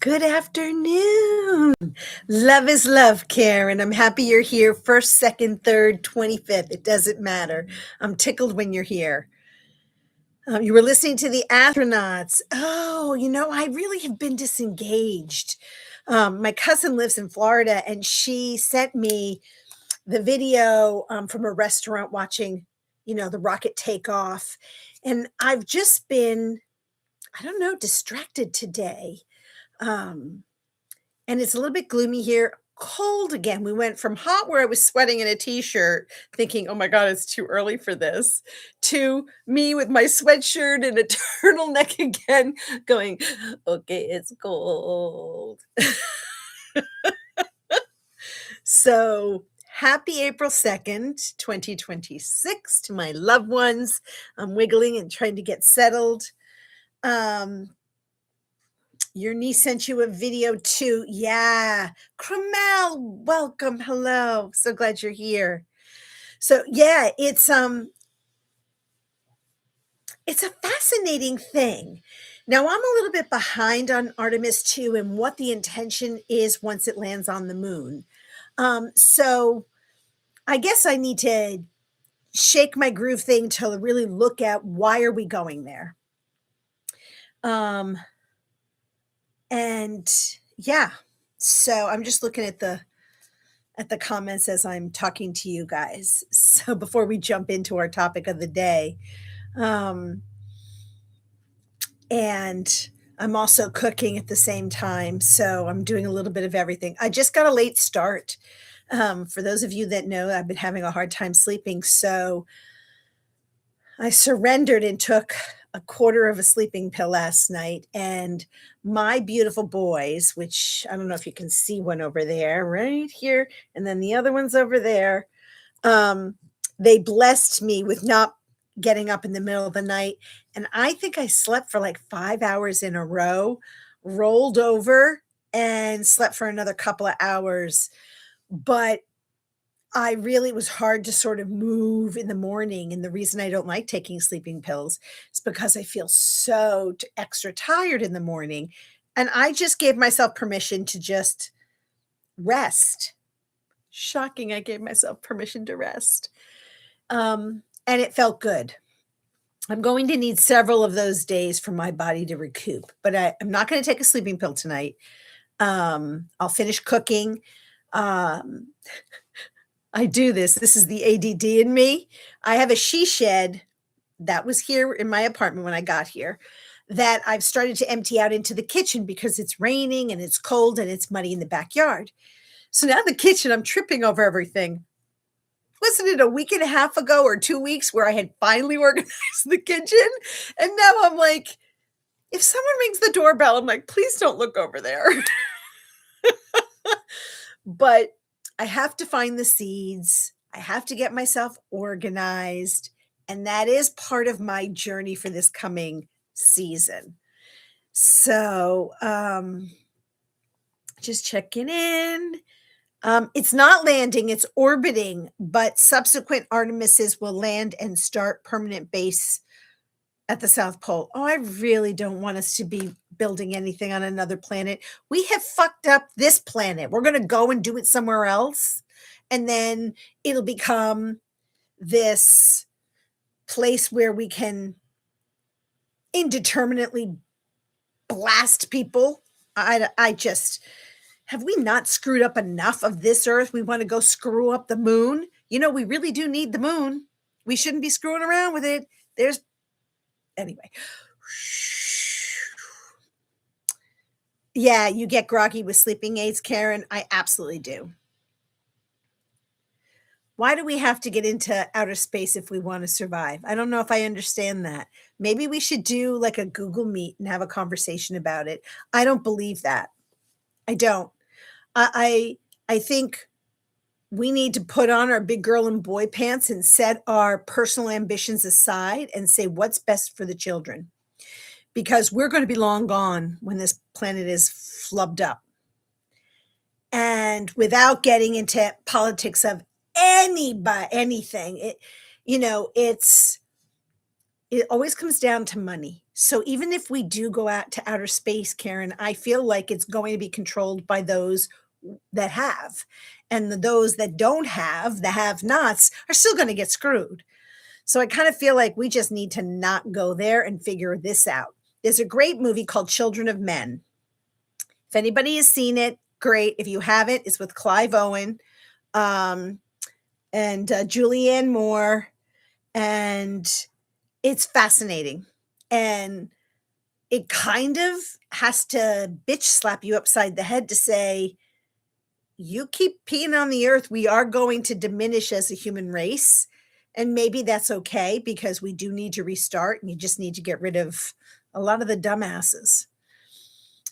Good afternoon. Love is love, Karen. I'm happy you're here. First, second, third, 25th. It doesn't matter. I'm tickled when you're here. You were listening to the astronauts. Oh, I really have been disengaged. My cousin lives in Florida, and she sent me the video from a restaurant watching, the rocket take off. And I've just been, I don't know, distracted today. Um, and it's a little bit gloomy here. Cold again. We went from hot where I was sweating in a t-shirt thinking, "Oh my god, it's too early for this," to me with my sweatshirt and a turtleneck again going, "Okay, it's cold." So, happy April 2nd, 2026 to my loved ones. I'm wiggling and trying to get settled. Um, Your niece sent you a video too. Yeah. Cromel, welcome. Hello. So glad you're here. So yeah, it's a fascinating thing. Now I'm a little bit behind on Artemis 2 and what the intention is once it lands on the moon. So I guess I need to shake my groove thing to really look at why are we going there. Um and yeah, so I'm just looking at the comments as I'm talking to you guys. So before we jump into our topic of the day, um, and I'm also cooking at the same time, so I'm doing a little bit of everything. I just got a late start. For those of you that know, I've been having a hard time sleeping, so I surrendered and took a quarter of a sleeping pill last night, and my beautiful boys, which I don't know if you can see one over there, right here, and then the other one's over there. Um, they blessed me with not getting up in the middle of the night, and I think I slept for like 5 hours in a row, rolled over, and slept for another couple of hours, but I really it was hard to sort of move in the morning, and the reason I don't like taking sleeping pills is because I feel so extra tired in the morning, and I just gave myself permission to just rest. Shocking, I gave myself permission to rest, and it felt good. I'm going to need several of those days for my body to recoup, but I'm not going to take a sleeping pill tonight. I'll finish cooking. Um, I do this. This is the ADD in me. I have a she shed that was here in my apartment when I got here that I've started to empty out into the kitchen because it's raining and it's cold and it's muddy in the backyard. So now the kitchen, I'm tripping over everything. Wasn't it a week and a half ago or 2 weeks where I had finally organized the kitchen? And now I'm like, if someone rings the doorbell, I'm like, please don't look over there. But I have to find the seeds. I have to get myself organized. And that is part of my journey for this coming season. So, just checking in. It's not landing, it's orbiting, but subsequent Artemises will land and start permanent base at the South Pole. Oh, I really don't want us to be building anything on another planet. We have fucked up this planet. We're going to go and do it somewhere else. And then it'll become this place where we can indeterminately blast people. I just, have we not screwed up enough of this earth? We want to go screw up the moon. We really do need the moon. We shouldn't be screwing around with it. Anyway. Yeah, you get groggy with sleeping aids, Karen. I absolutely do. Why do we have to get into outer space if we want to survive? I don't know if I understand that. Maybe we should do like a Google Meet and have a conversation about it. I don't believe that. I don't. I think we need to put on our big girl and boy pants and set our personal ambitions aside and say what's best for the children. Because we're going to be long gone when this planet is flubbed up. And without getting into politics of anything, it always comes down to money. So even if we do go out to outer space, Karen, I feel like it's going to be controlled by those that have. And those that don't have, the have-nots, are still going to get screwed. So I kind of feel like we just need to not go there and figure this out. There's a great movie called Children of Men. If anybody has seen it, great. If you haven't, it's with Clive Owen, um, and Julianne Moore, and it's fascinating. And it kind of has to bitch slap you upside the head to say, you keep peeing on the earth, we are going to diminish as a human race. And maybe that's okay because we do need to restart and you just need to get rid of a lot of the dumbasses.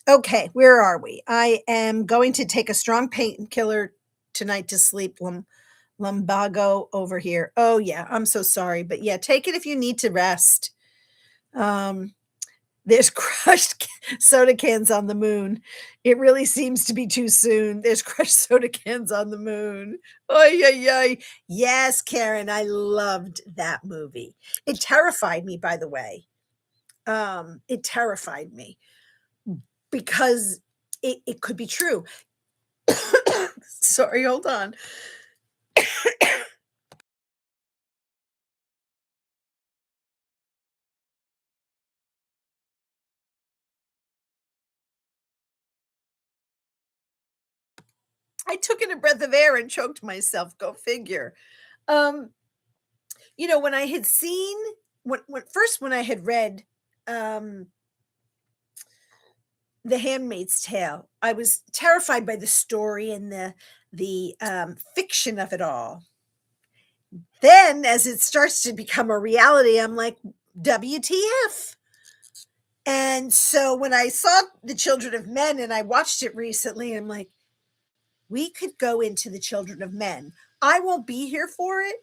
Okay, where are we? I am going to take a strong painkiller tonight to sleep. Lumbago over here. Oh, yeah, I'm so sorry. But yeah, take it if you need to rest. Um, there's crushed soda cans on the moon. It really seems to be too soon. There's crushed soda cans on the moon. Ay, ay, ay. Yes, Karen, I loved that movie. It terrified me, by the way. It terrified me because it could be true. Sorry, hold on. I took in a breath of air and choked myself. Go figure. Um, when I had seen when I had read um The Handmaid's Tale, I was terrified by the story and the fiction of it all. Then as it starts to become a reality, I'm like, WTF? And so when I saw The Children of Men and I watched it recently, I'm like, we could go into The Children of Men. I won't be here for it.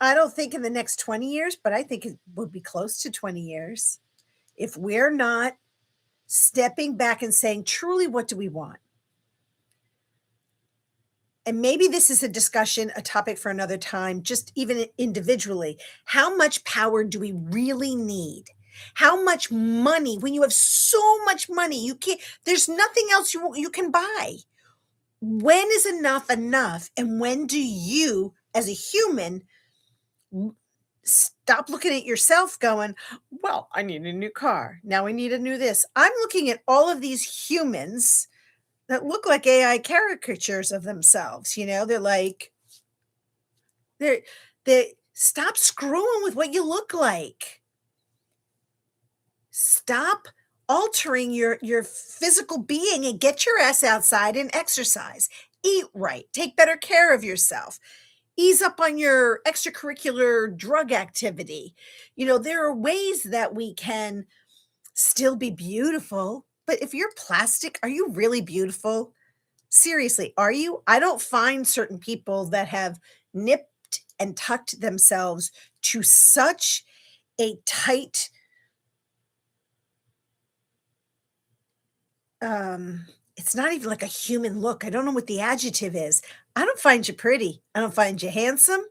I don't think in the next 20 years, but I think it would be close to 20 years if we're not stepping back and saying, truly, what do we want? And maybe this is a discussion, a topic for another time, just even individually. How much power do we really need? How much money, when you have so much money, you can't, there's nothing else you can buy. When is enough enough? And when do you, as a human, stop looking at yourself going, well, I need a new car. Now I need a new this. I'm looking at all of these humans that look like AI caricatures of themselves. They're like, they stop screwing with what you look like. Stop altering your physical being and get your ass outside and exercise. Eat right. Take better care of yourself. Ease up on your extracurricular drug activity. There are ways that we can still be beautiful, but if you're plastic, are you really beautiful? Seriously, are you? I don't find certain people that have nipped and tucked themselves to such a tight, it's not even like a human look. I don't know what the adjective is. I don't find you pretty. I don't find you handsome.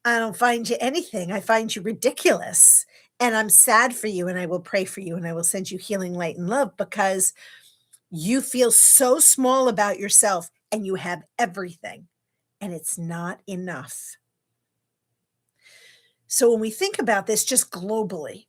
I don't find you anything. I find you ridiculous. And I'm sad for you, and I will pray for you, and I will send you healing light and love because you feel so small about yourself and you have everything, and it's not enough. So when we think about this just globally,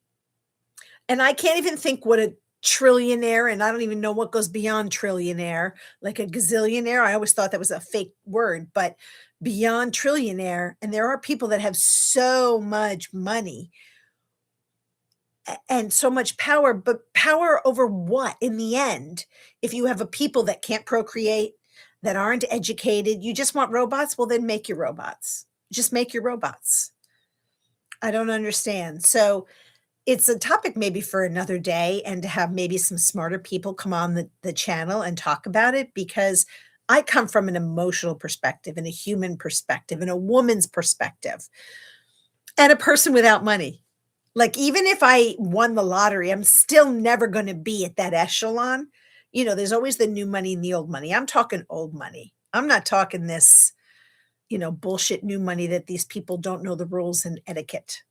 and I can't even think what a trillionaire, and I don't even know what goes beyond trillionaire, like a gazillionaire. I always thought that was a fake word, but beyond trillionaire, and there are people that have so much money and so much power, but power over what in the end? If you have a people that can't procreate, that aren't educated, you just want robots, well, then make your robots. Just make your robots. I don't understand. So it's a topic maybe for another day and to have maybe some smarter people come on the channel and talk about it because I come from an emotional perspective and a human perspective and a woman's perspective and a person without money. Like, even if I won the lottery, I'm still never gonna be at that echelon. There's always the new money and the old money. I'm talking old money. I'm not talking this bullshit new money that these people don't know the rules and etiquette.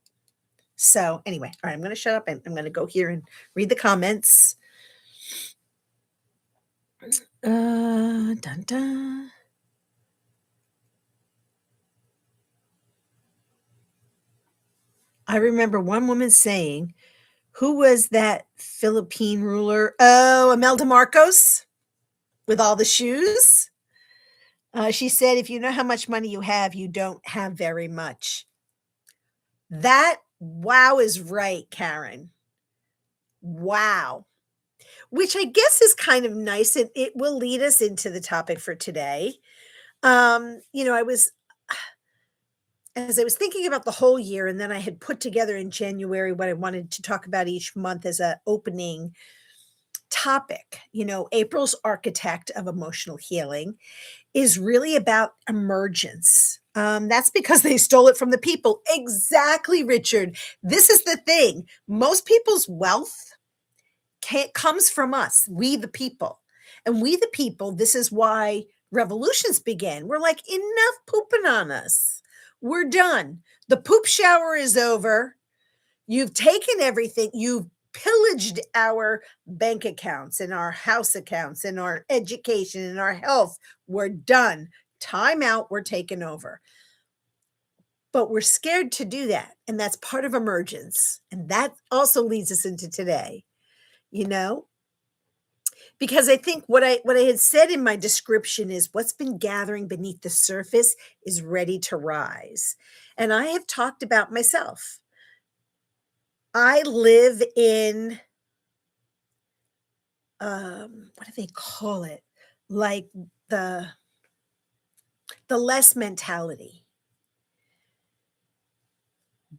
So anyway, all right, I'm going to shut up and I'm going to go here and read the comments. Dun, dun. I remember one woman saying, who was that Philippine ruler? Oh, Imelda Marcos with all the shoes. She said, if you know how much money you have, you don't have very much. That wow is right, Karen. Wow. Which I guess is kind of nice. It will lead us into the topic for today. I was as I was thinking about the whole year, and then I had put together in January what I wanted to talk about each month as a opening topic. April's architect of emotional healing is really about emergence. That's because they stole it from the people. Exactly, Richard. This is the thing. Most people's wealth comes from us, we the people. And we the people, this is why revolutions begin. We're like, enough pooping on us. We're done. The poop shower is over. You've taken everything. You've pillaged our bank accounts and our house accounts and our education and our health. We're done. Time out. We're taken over. But we're scared to do that. And that's part of emergence. And that also leads us into today, because I think what I had said in my description is what's been gathering beneath the surface is ready to rise. And I have talked about myself. I live in what do they call it? Like the less mentality.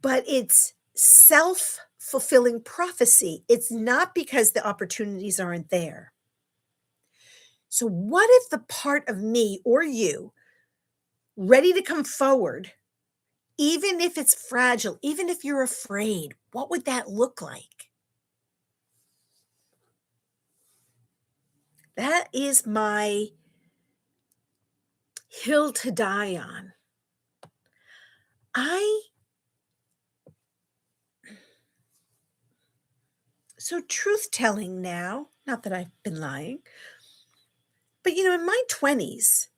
But it's self-fulfilling prophecy. It's not because the opportunities aren't there. So what if the part of me or you ready to come forward, even if it's fragile, even if you're afraid, what would that look like? That is my hill to die on. So truth telling now, not that I've been lying, but in my 20s,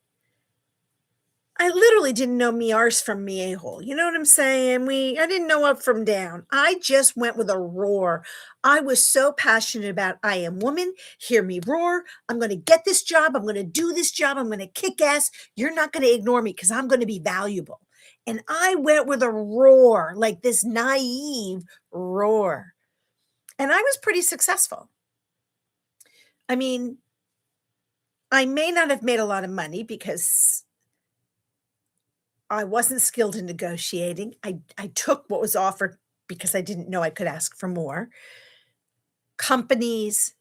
I literally didn't know me arse from me a-hole. You know what I'm saying? I didn't know up from down. I just went with a roar. I was so passionate about I am woman. Hear me roar. I'm going to get this job. I'm going to do this job. I'm going to kick ass. You're not going to ignore me because I'm going to be valuable. And I went with a roar, like this naive roar. And I was pretty successful. I mean, I may not have made a lot of money because I wasn't skilled in negotiating. I took what was offered because I didn't know I could ask for more. Companies,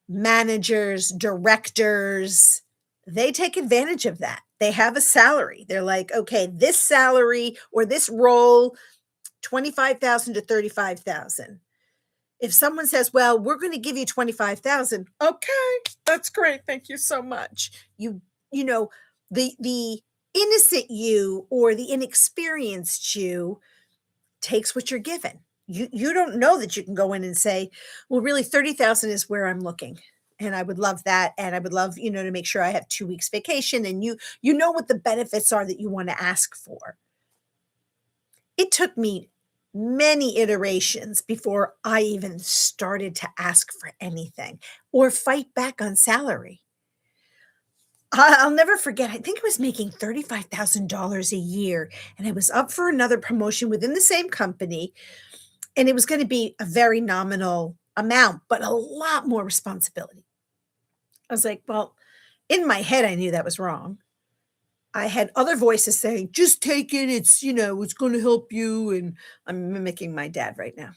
managers, directors, they take advantage of that. They have a salary. They're like, okay, this salary or this role, 25,000 to 35,000. If someone says, well, we're going to give you 25,000, okay, that's great. Thank you so much. You know, the innocent you or the inexperienced you takes what you're given. You don't know that you can go in and say, well, really 30,000 is where I'm looking. And I would love that. And I would love, to make sure I have 2 weeks vacation and you know what the benefits are that you want to ask for. It took me many iterations before I even started to ask for anything or fight back on salary. I'll never forget, I think I was making $35,000 a year, and I was up for another promotion within the same company, and it was gonna be a very nominal amount, but a lot more responsibility. I was like, well, in my head, I knew that was wrong. I had other voices saying, "Just take it, it's gonna help you," and I'm mimicking my dad right now.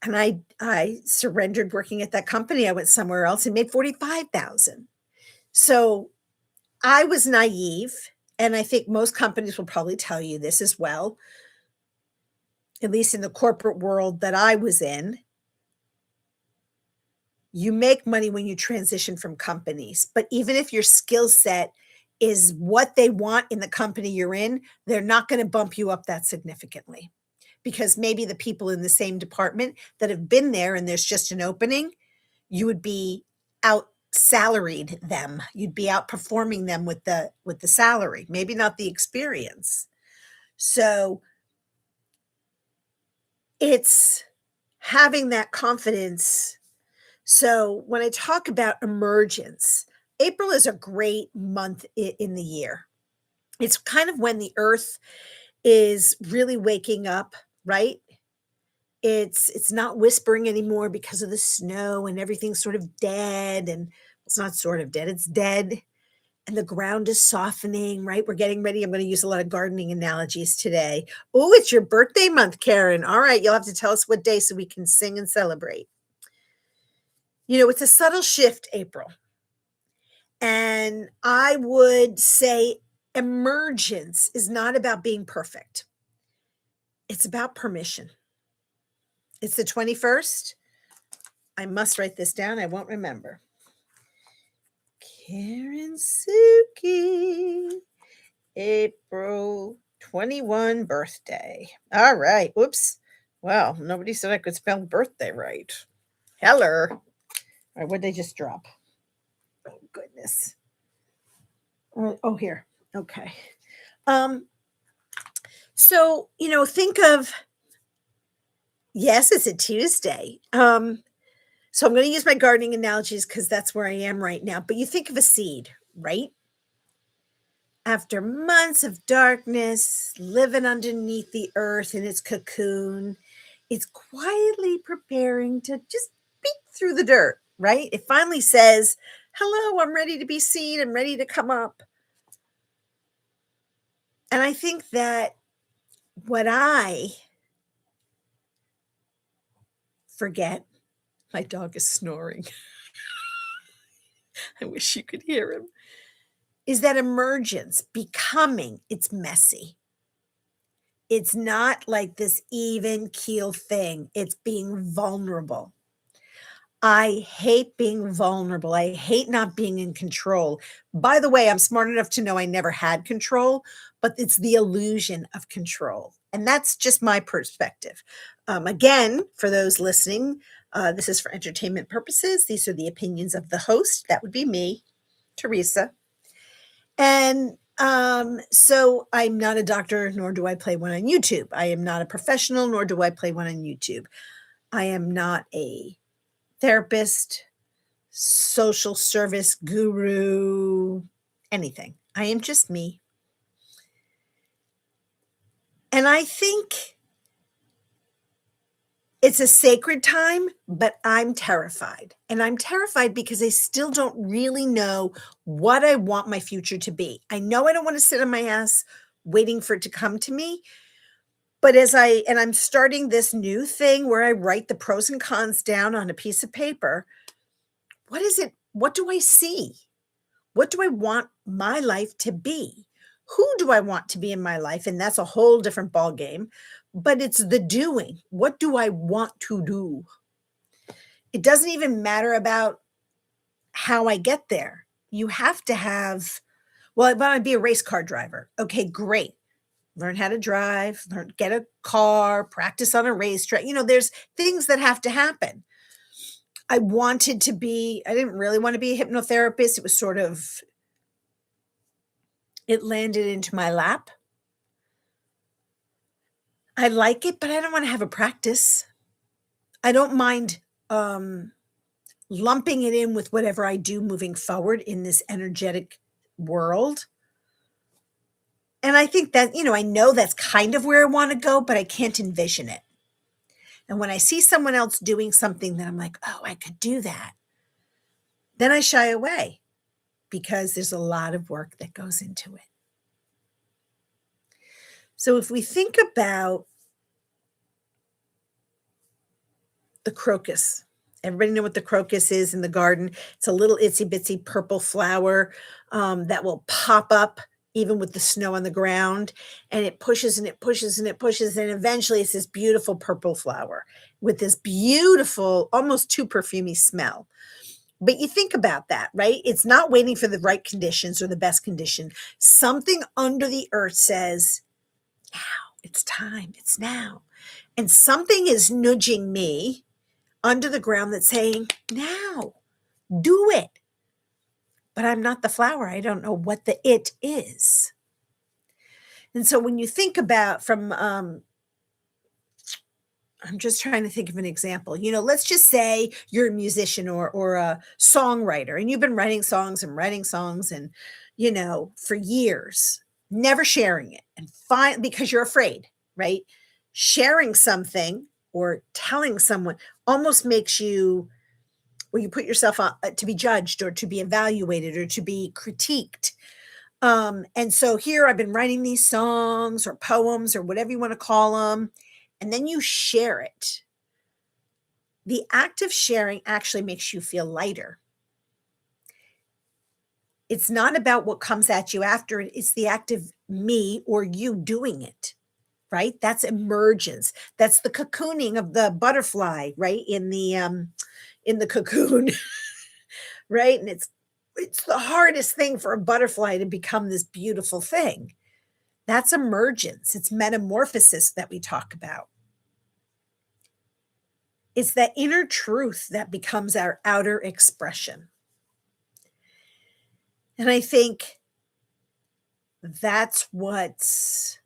And I surrendered working at that company, I went somewhere else and made 45,000. So, I was naive, and I think most companies will probably tell you this as well, at least in the corporate world that I was in. You make money when you transition from companies, but even if your skill set is what they want in the company you're in, they're not gonna bump you up that significantly because maybe the people in the same department that have been there and there's just an opening, you would be out salaried them. You'd be outperforming them with the salary, maybe not the experience. So it's having that confidence. So when I talk about emergence, April is a great month in the year. It's kind of when the earth is really waking up, right? It's not whispering anymore because of the snow and everything's sort of dead, and it's not sort of dead, it's dead, and the ground is softening, right? We're getting ready. I'm going to use a lot of gardening analogies today. Oh, it's your birthday month, Karen. All right, you'll have to tell us what day so we can sing and celebrate. You know, it's a subtle shift, April. And I would say emergence is not about being perfect. It's about permission. It's the 21st. I must write this down. I won't remember. Karen Suki, April 21 birthday. All right. Whoops. Well, nobody said I could spell birthday right. Heller. All right, what did they just drop? Oh, goodness. Oh, here. Okay. So, you know, think of, yes, it's a Tuesday. So I'm going to use my gardening analogies because that's where I am right now. But you think of a seed, right? After months of darkness, living underneath the earth in its cocoon, it's quietly preparing to just peek through the dirt, right? It finally says, hello, I'm ready to be seen. I'm ready to come up. And I think that what I forget, my dog is snoring. I wish you could hear him. Is that emergence, becoming, it's messy. It's not like this even keel thing. It's being vulnerable. I hate being vulnerable. I hate not being in control. By the way, I'm smart enough to know I never had control, but it's the illusion of control. And that's just my perspective. Again, for those listening, this is for entertainment purposes. These are the opinions of the host. That would be me, Teresa. And so I'm not a doctor, nor do I play one on YouTube. I am not a professional, nor do I play one on YouTube. I am not a therapist, social service guru, anything. I am just me. And I think it's a sacred time, but I'm terrified. And I'm terrified because I still don't really know what I want my future to be. I know I don't want to sit on my ass waiting for it to come to me. But I'm starting this new thing where I write the pros and cons down on a piece of paper. What is it? What do I see? What do I want my life to be? Who do I want to be in my life? And that's a whole different ball game. But it's the doing. What do I want to do? It doesn't even matter about how I get there. You have to have, well, I want to be a race car driver. Okay, great. Learn how to drive, get a car, practice on a racetrack. You know, there's things that have to happen. I didn't really want to be a hypnotherapist. It was sort of, it landed into my lap. I like it, but I don't want to have a practice. I don't mind lumping it in with whatever I do moving forward in this energetic world. And I think that, you know, I know that's kind of where I want to go, but I can't envision it. And when I see someone else doing something that I'm like, oh, I could do that, then I shy away because there's a lot of work that goes into it. So if we think about the crocus, everybody know what the crocus is in the garden? It's a little itsy bitsy purple flower that will pop up even with the snow on the ground, and it pushes and it pushes and it pushes, and eventually it's this beautiful purple flower with this beautiful, almost too perfumey smell. But you think about that, right? It's not waiting for the right conditions or the best condition. Something under the earth says, now, it's time, it's now. And something is nudging me under the ground that's saying, now, do it. But I'm not the flower. I don't know what the it is. And so when you think about from, I'm just trying to think of an example. Let's just say you're a musician or a songwriter, and you've been writing songs and, for years, never sharing it. And because you're afraid, right? Sharing something or telling someone almost makes you, well, you put yourself on to be judged or to be evaluated or to be critiqued. And so here I've been writing these songs or poems or whatever you want to call them, and then you share it. The act of sharing actually makes you feel lighter. It's not about what comes at you after it. It's the act of me or you doing it, right? That's emergence. That's the cocooning of the butterfly, right? In the cocoon, right? And it's the hardest thing for a butterfly to become this beautiful thing. That's emergence. It's metamorphosis that we talk about. It's that inner truth that becomes our outer expression. And I think that's what's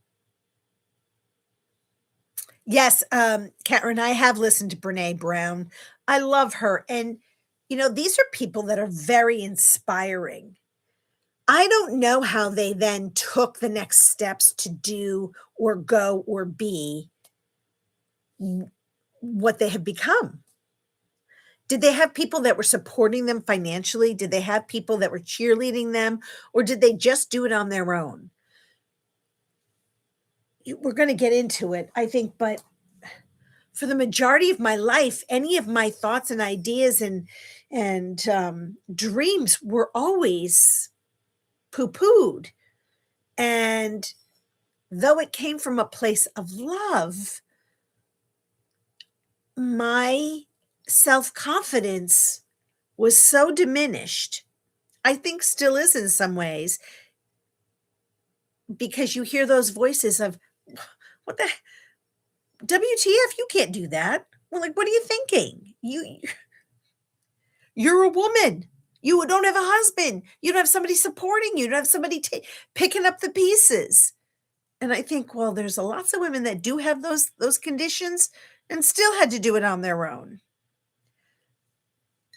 yes, Karen, I have listened to Brene Brown. I love her. And, these are people that are very inspiring. I don't know how they then took the next steps to do or go or be what they have become. Did they have people that were supporting them financially? Did they have people that were cheerleading them? Or did they just do it on their own? We're going to get into it, I think, but for the majority of my life, any of my thoughts and ideas and dreams were always poo-pooed. And though it came from a place of love, my self-confidence was so diminished. I think still is in some ways, because you hear those voices of, what the WTF, you can't do that. Well, like, what are you thinking? You're a woman. You don't have a husband. You don't have somebody supporting you. You don't have somebody picking up the pieces. And I think, well, there's lots of women that do have those conditions and still had to do it on their own.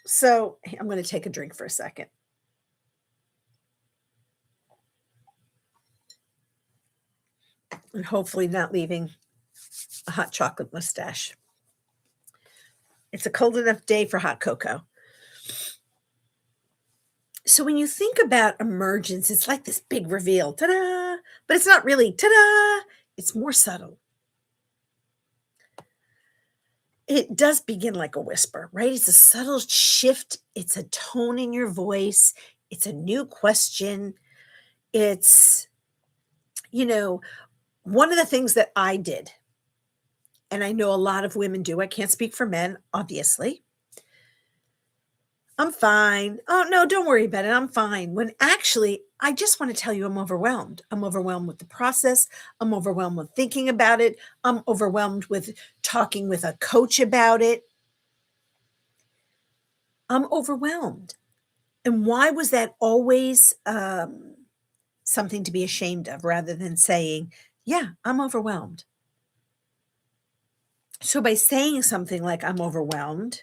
So I'm going to take a drink for a second. And hopefully not leaving a hot chocolate mustache. It's a cold enough day for hot cocoa. So when you think about emergence, it's like this big reveal, ta-da! But it's not really ta-da! It's more subtle. It does begin like a whisper, right? It's a subtle shift. It's a tone in your voice. It's a new question. It's, one of the things that I did, and I know a lot of women do, I can't speak for men, obviously. I'm fine. Oh, no, don't worry about it. I'm fine. When actually, I just want to tell you I'm overwhelmed. I'm overwhelmed with the process. I'm overwhelmed with thinking about it. I'm overwhelmed with talking with a coach about it. I'm overwhelmed. And why was that always something to be ashamed of rather than saying, yeah, I'm overwhelmed? So by saying something like I'm overwhelmed,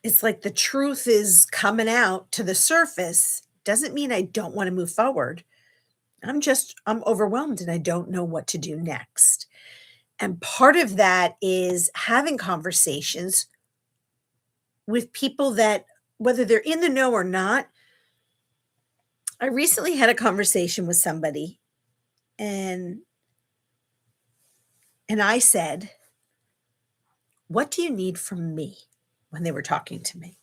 it's like the truth is coming out to the surface. Doesn't mean I don't want to move forward. I'm overwhelmed and I don't know what to do next. And part of that is having conversations with people that, whether they're in the know or not. I recently had a conversation with somebody and I said, what do you need from me? When they were talking to me.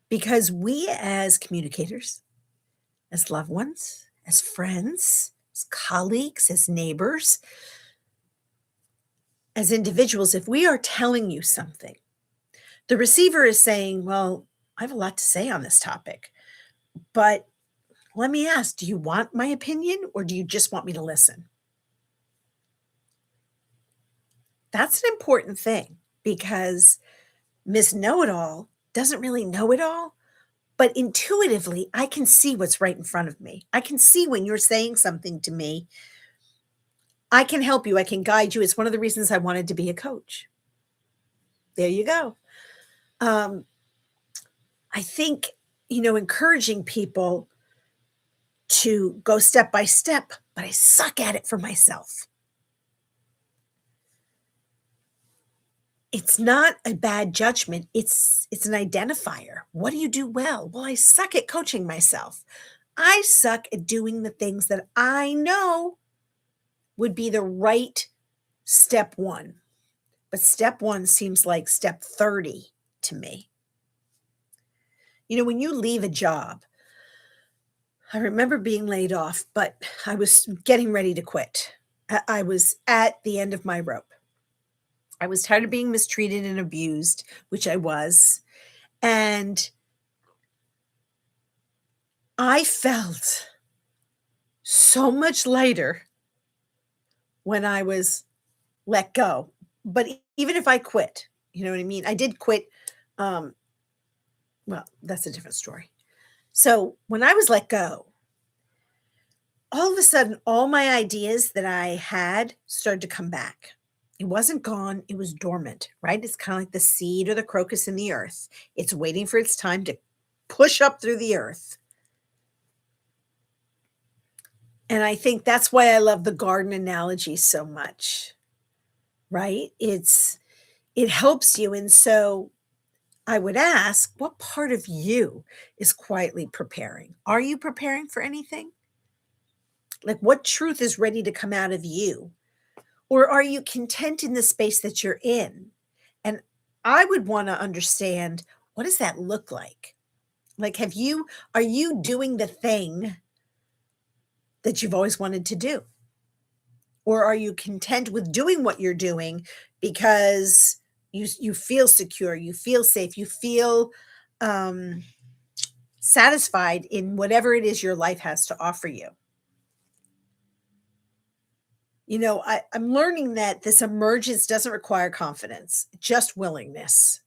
Because we as communicators, as loved ones, as friends, as colleagues, as neighbors, as individuals, if we are telling you something, the receiver is saying, well, I have a lot to say on this topic, but Let me ask, do you want my opinion or do you just want me to listen? That's an important thing because Miss Know It All doesn't really know it all, but intuitively, I can see what's right in front of me. I can see when you're saying something to me. I can help you. I can guide you. It's one of the reasons I wanted to be a coach. There you go. Um, I think, encouraging people to go step by step, but I suck at it for myself. It's not a bad judgment. It's an identifier. What do you do well? Well, I suck at coaching myself. I suck at doing the things that I know would be the right step 1. But step 1 seems like step 30 to me. When you leave a job, I remember being laid off, but I was getting ready to quit. I was at the end of my rope. I was tired of being mistreated and abused, which I was. And I felt so much lighter when I was let go. But even if I quit, you know what I mean? I did quit. Um, well, that's a different story. So when I was let go, all of a sudden, all my ideas that I had started to come back. It wasn't gone, it was dormant, right? It's kind of like the seed or the crocus in the earth. It's waiting for its time to push up through the earth. And I think that's why I love the garden analogy so much, right? It helps you. And so I would ask, what part of you is quietly preparing? Are you preparing for anything? Like what truth is ready to come out of you? Or are you content in the space that you're in? And I would want to understand, what does that look like? Like, are you doing the thing that you've always wanted to do? Or are you content with doing what you're doing because you feel secure, you feel safe, you feel um, satisfied in whatever it is your life has to offer you? I'm learning that this emergence doesn't require confidence, just willingness.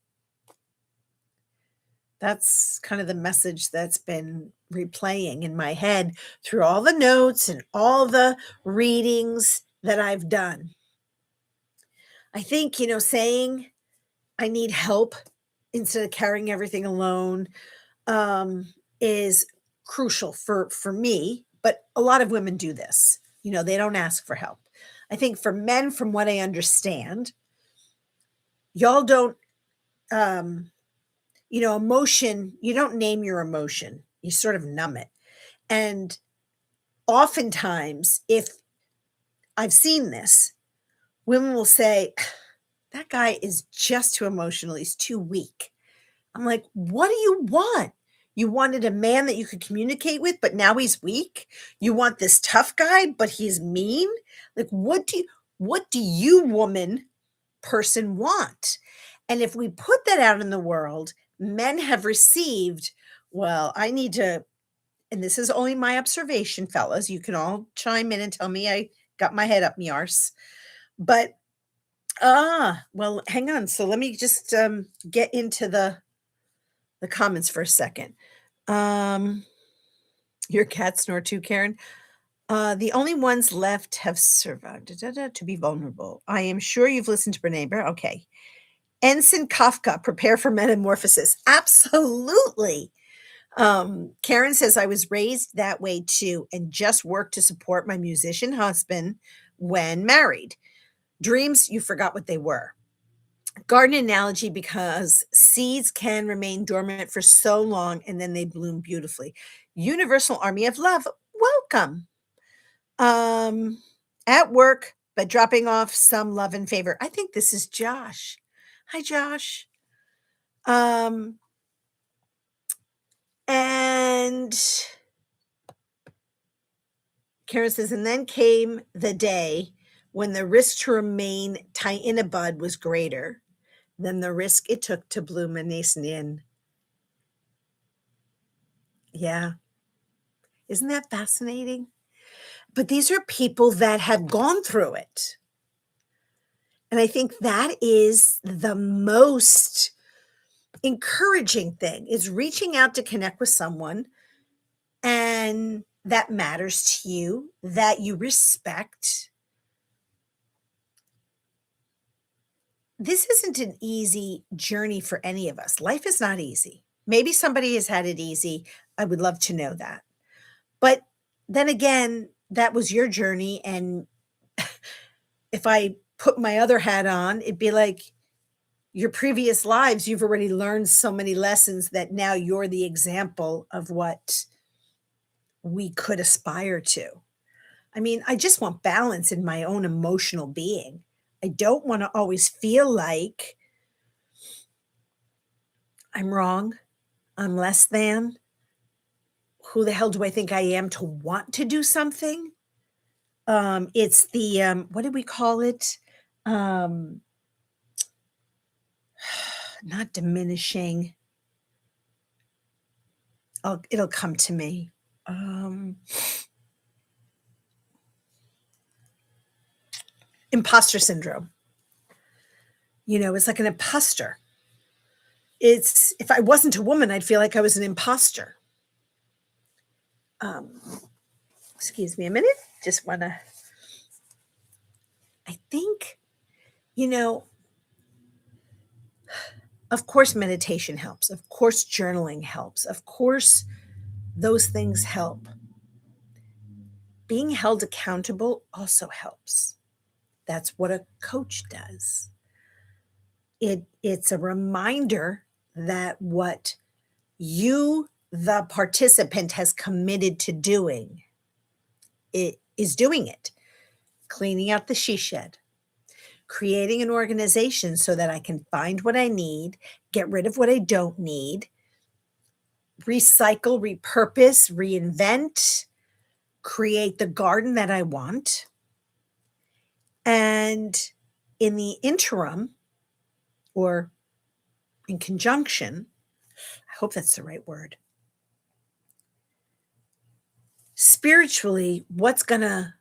That's kind of the message that's been replaying in my head through all the notes and all the readings that I've done. I think, saying I need help instead of carrying everything alone um, is crucial for me. But a lot of women do this. They don't ask for help. I think for men, from what I understand, y'all don't emotion, you don't name your emotion. You sort of numb it. And oftentimes, if I've seen this, women will say, that guy is just too emotional. He's too weak. I'm like, what do you want? You wanted a man that you could communicate with, but now he's weak. You want this tough guy, but he's mean. Like, what do you woman person want? And if we put that out in the world, men have received, well, I need to, and this is only my observation, fellas. You can all chime in and tell me I got my head up me arse. But well, hang on. So let me just get into the comments for a second. Um, your cat snore too, Karen. The only ones left have survived to be vulnerable. I am sure you've listened to Brene Brown. Okay. Ensign Kafka, prepare for metamorphosis. Absolutely. Karen says, I was raised that way too, and just worked to support my musician husband when married. Dreams, you forgot what they were. Garden analogy, because seeds can remain dormant for so long and then they bloom beautifully. Universal Army of Love, welcome. At work, but dropping off some love and favor. I think this is Josh. Hi, Josh. And Karen says, and then came the day when the risk to remain tight in a bud was greater than the risk it took to bloom a nascent in. Yeah. Isn't that fascinating? But these are people that have gone through it. And I think that is the most encouraging thing is reaching out to connect with someone and that matters to you, that you respect. This isn't an easy journey for any of us. Life is not easy. Maybe somebody has had it easy. I would love to know that. But then again, that was your journey. And if I put my other hat on, it'd be like your previous lives, you've already learned so many lessons that now you're the example of what we could aspire to. I mean, I just want balance in my own emotional being. I don't want to always feel like I'm wrong, I'm less than. Who the hell do I think I am to want to do something? It's the what do we call it? Um, not diminishing. It'll come to me. Um, imposter syndrome. It's like an imposter. It's if I wasn't a woman, I'd feel like I was an imposter. Um, excuse me a minute. Just want to. I think, you know, of course, meditation helps. Of course, journaling helps. Of course, those things help. Being held accountable also helps. That's what a coach does. It's a reminder that what you, the participant, has committed to doing, it is doing it. Cleaning out the she shed, creating an organization so that I can find what I need, get rid of what I don't need, recycle, repurpose, reinvent, create the garden that I want. And in the interim, or in conjunction, I hope that's the right word, spiritually, what's going to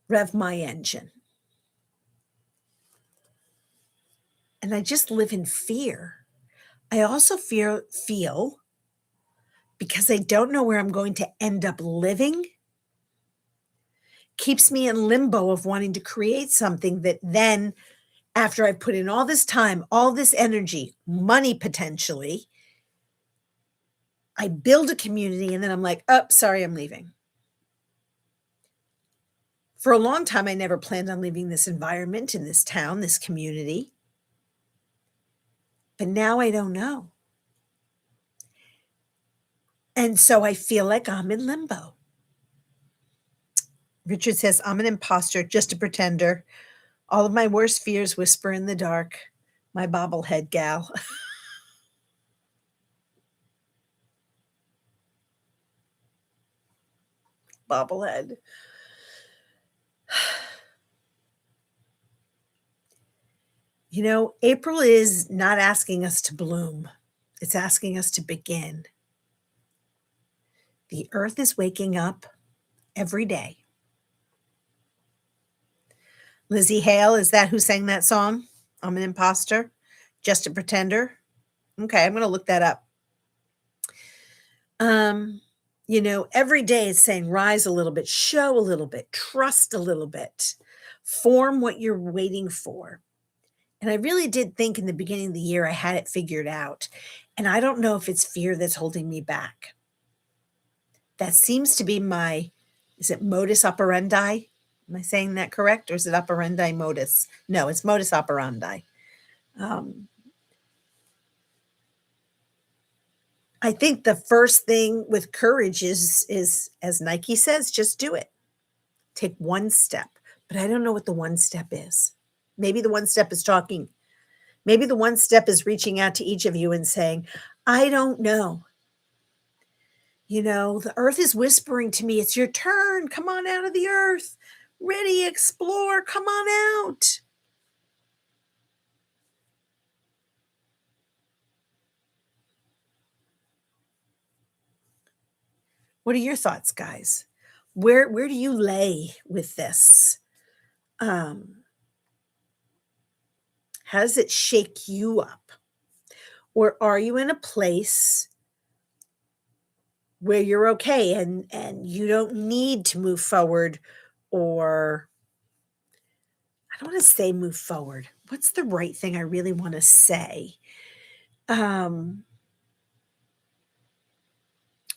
rev my engine? And I just live in fear. I also feel because I don't know where I'm going to end up living, keeps me in limbo of wanting to create something that then, after I put in all this time, all this energy, money potentially, I build a community and then I'm like, oh, sorry, I'm leaving. For a long time, I never planned on leaving this environment in this town, this community. But now I don't know. And so I feel like I'm in limbo. Richard says, I'm an imposter, just a pretender. All of my worst fears whisper in the dark. My bobblehead gal. Bobblehead. April is not asking us to bloom. It's asking us to begin. The earth is waking up every day. Lizzie Hale, is that who sang that song? I'm an imposter, just a pretender. Okay, I'm going to look that up. Every day it's saying rise a little bit, show a little bit, trust a little bit, form what you're waiting for. And I really did think in the beginning of the year I had it figured out. And I don't know if it's fear that's holding me back. That seems to be is it modus operandi? Am I saying that correct? Or is it operandi modus? No, it's modus operandi. I think the first thing with courage is as Nike says, just do it. Take one step. But I don't know what the one step is. Maybe the one step is talking. Maybe the one step is reaching out to each of you and saying, I don't know. The earth is whispering to me, it's your turn. Come on out of the earth. Ready, explore. Come on out. What are your thoughts, guys? Where do you lay with this? Um, how does it shake you up? Or are you in a place where you're okay and you don't need to move forward, or I don't wanna say move forward. What's the right thing I really wanna say? Um,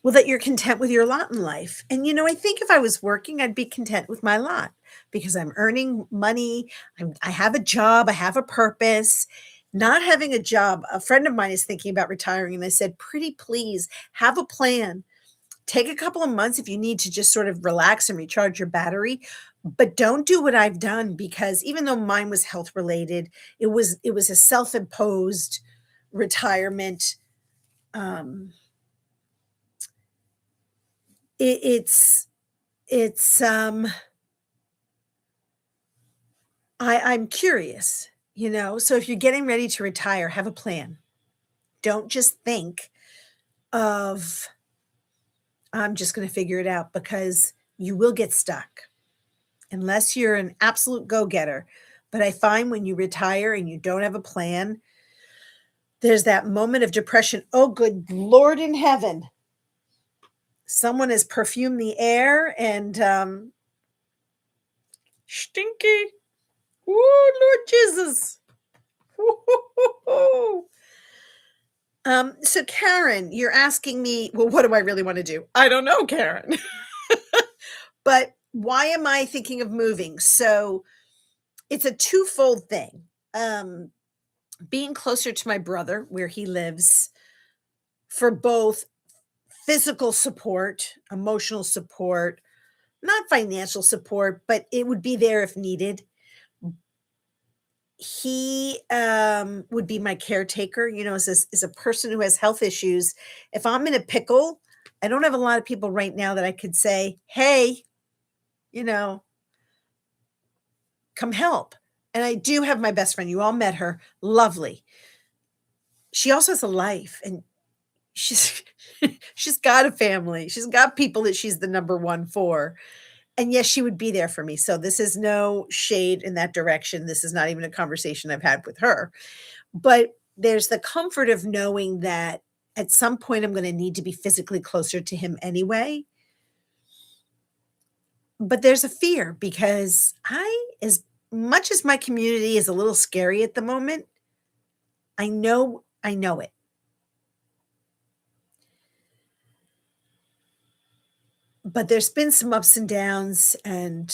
well, that you're content with your lot in life. And, I think if I was working, I'd be content with my lot because I'm earning money. I have a job. I have a purpose. Not having a job, a friend of mine is thinking about retiring. And I said, pretty please have a plan. Take a couple of months if you need to just sort of relax and recharge your battery. But don't do what I've done, because even though mine was health related, it was a self-imposed retirement. Um, it, it's I'm curious, so if you're getting ready to retire, have a plan. Don't just think of, I'm just going to figure it out, because you will get stuck unless you're an absolute go-getter. But I find when you retire and you don't have a plan, there's that moment of depression. Oh, good Lord in heaven. Someone has perfumed the air and stinky. Oh, Lord Jesus. So Karen, you're asking me, well, what do I really want to do? I don't know, Karen. But why am I thinking of moving? So it's a twofold thing. Um, Being closer to my brother where he lives, for both physical support, emotional support, not financial support, but it would be there if needed. He would be my caretaker, as a person who has health issues. If I'm in a pickle, I don't have a lot of people right now that I could say, hey, you know, come help. And I do have my best friend. You all met her. Lovely. She also has a life, and she's she's got a family. She's got people that she's the number one for. And yes, she would be there for me. So this is no shade in that direction. This is not even a conversation I've had with her. But there's the comfort of knowing that at some point I'm going to need to be physically closer to him anyway. But there's a fear, because as much as my community is a little scary at the moment, I know it. But there's been some ups and downs, and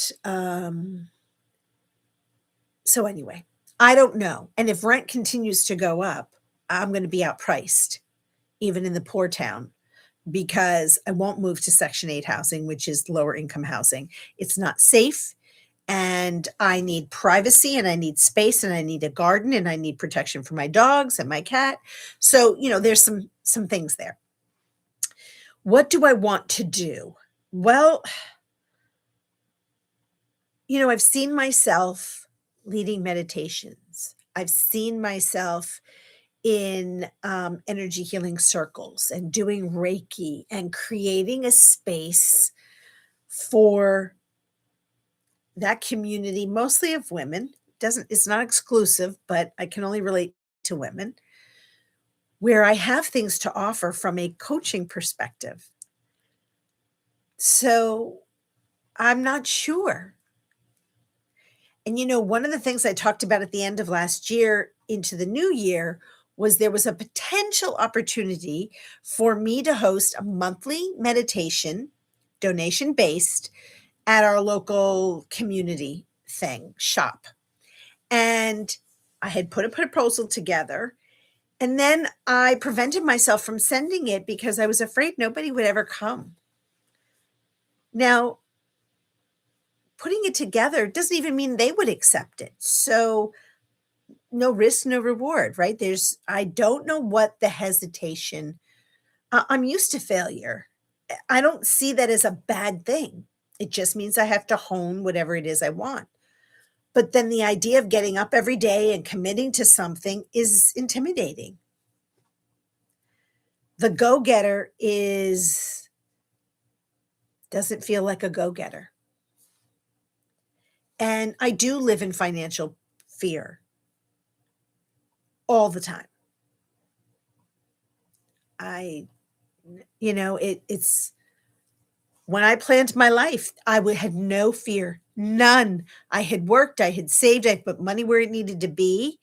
so anyway, I don't know. And if rent continues to go up, I'm going to be outpriced, even in the poor town, because I won't move to Section 8 housing, which is lower income housing. It's not safe, and I need privacy, and I need space, and I need a garden, and I need protection for my dogs and my cat. So, there's some things there. What do I want to do? Well, I've seen myself leading meditations. I've seen myself in energy healing circles and doing Reiki and creating a space for that community, mostly of women. It's not exclusive, but I can only relate to women, where I have things to offer from a coaching perspective. So I'm not sure. And one of the things I talked about at the end of last year into the new year was there was a potential opportunity for me to host a monthly meditation, donation based, at our local community thing shop. And I had put a proposal together, and then I prevented myself from sending it because I was afraid nobody would ever come. Now, putting it together doesn't even mean they would accept it. So no risk, no reward, right? I don't know what the hesitation. I'm used to failure. I don't see that as a bad thing. It just means I have to hone whatever it is I want. But then the idea of getting up every day and committing to something is intimidating. The go-getter is doesn't feel like a go-getter. And I do live in financial fear all the time. I it's when I planned my life, had no fear, none. I had worked, I had saved, I put money where it needed to be.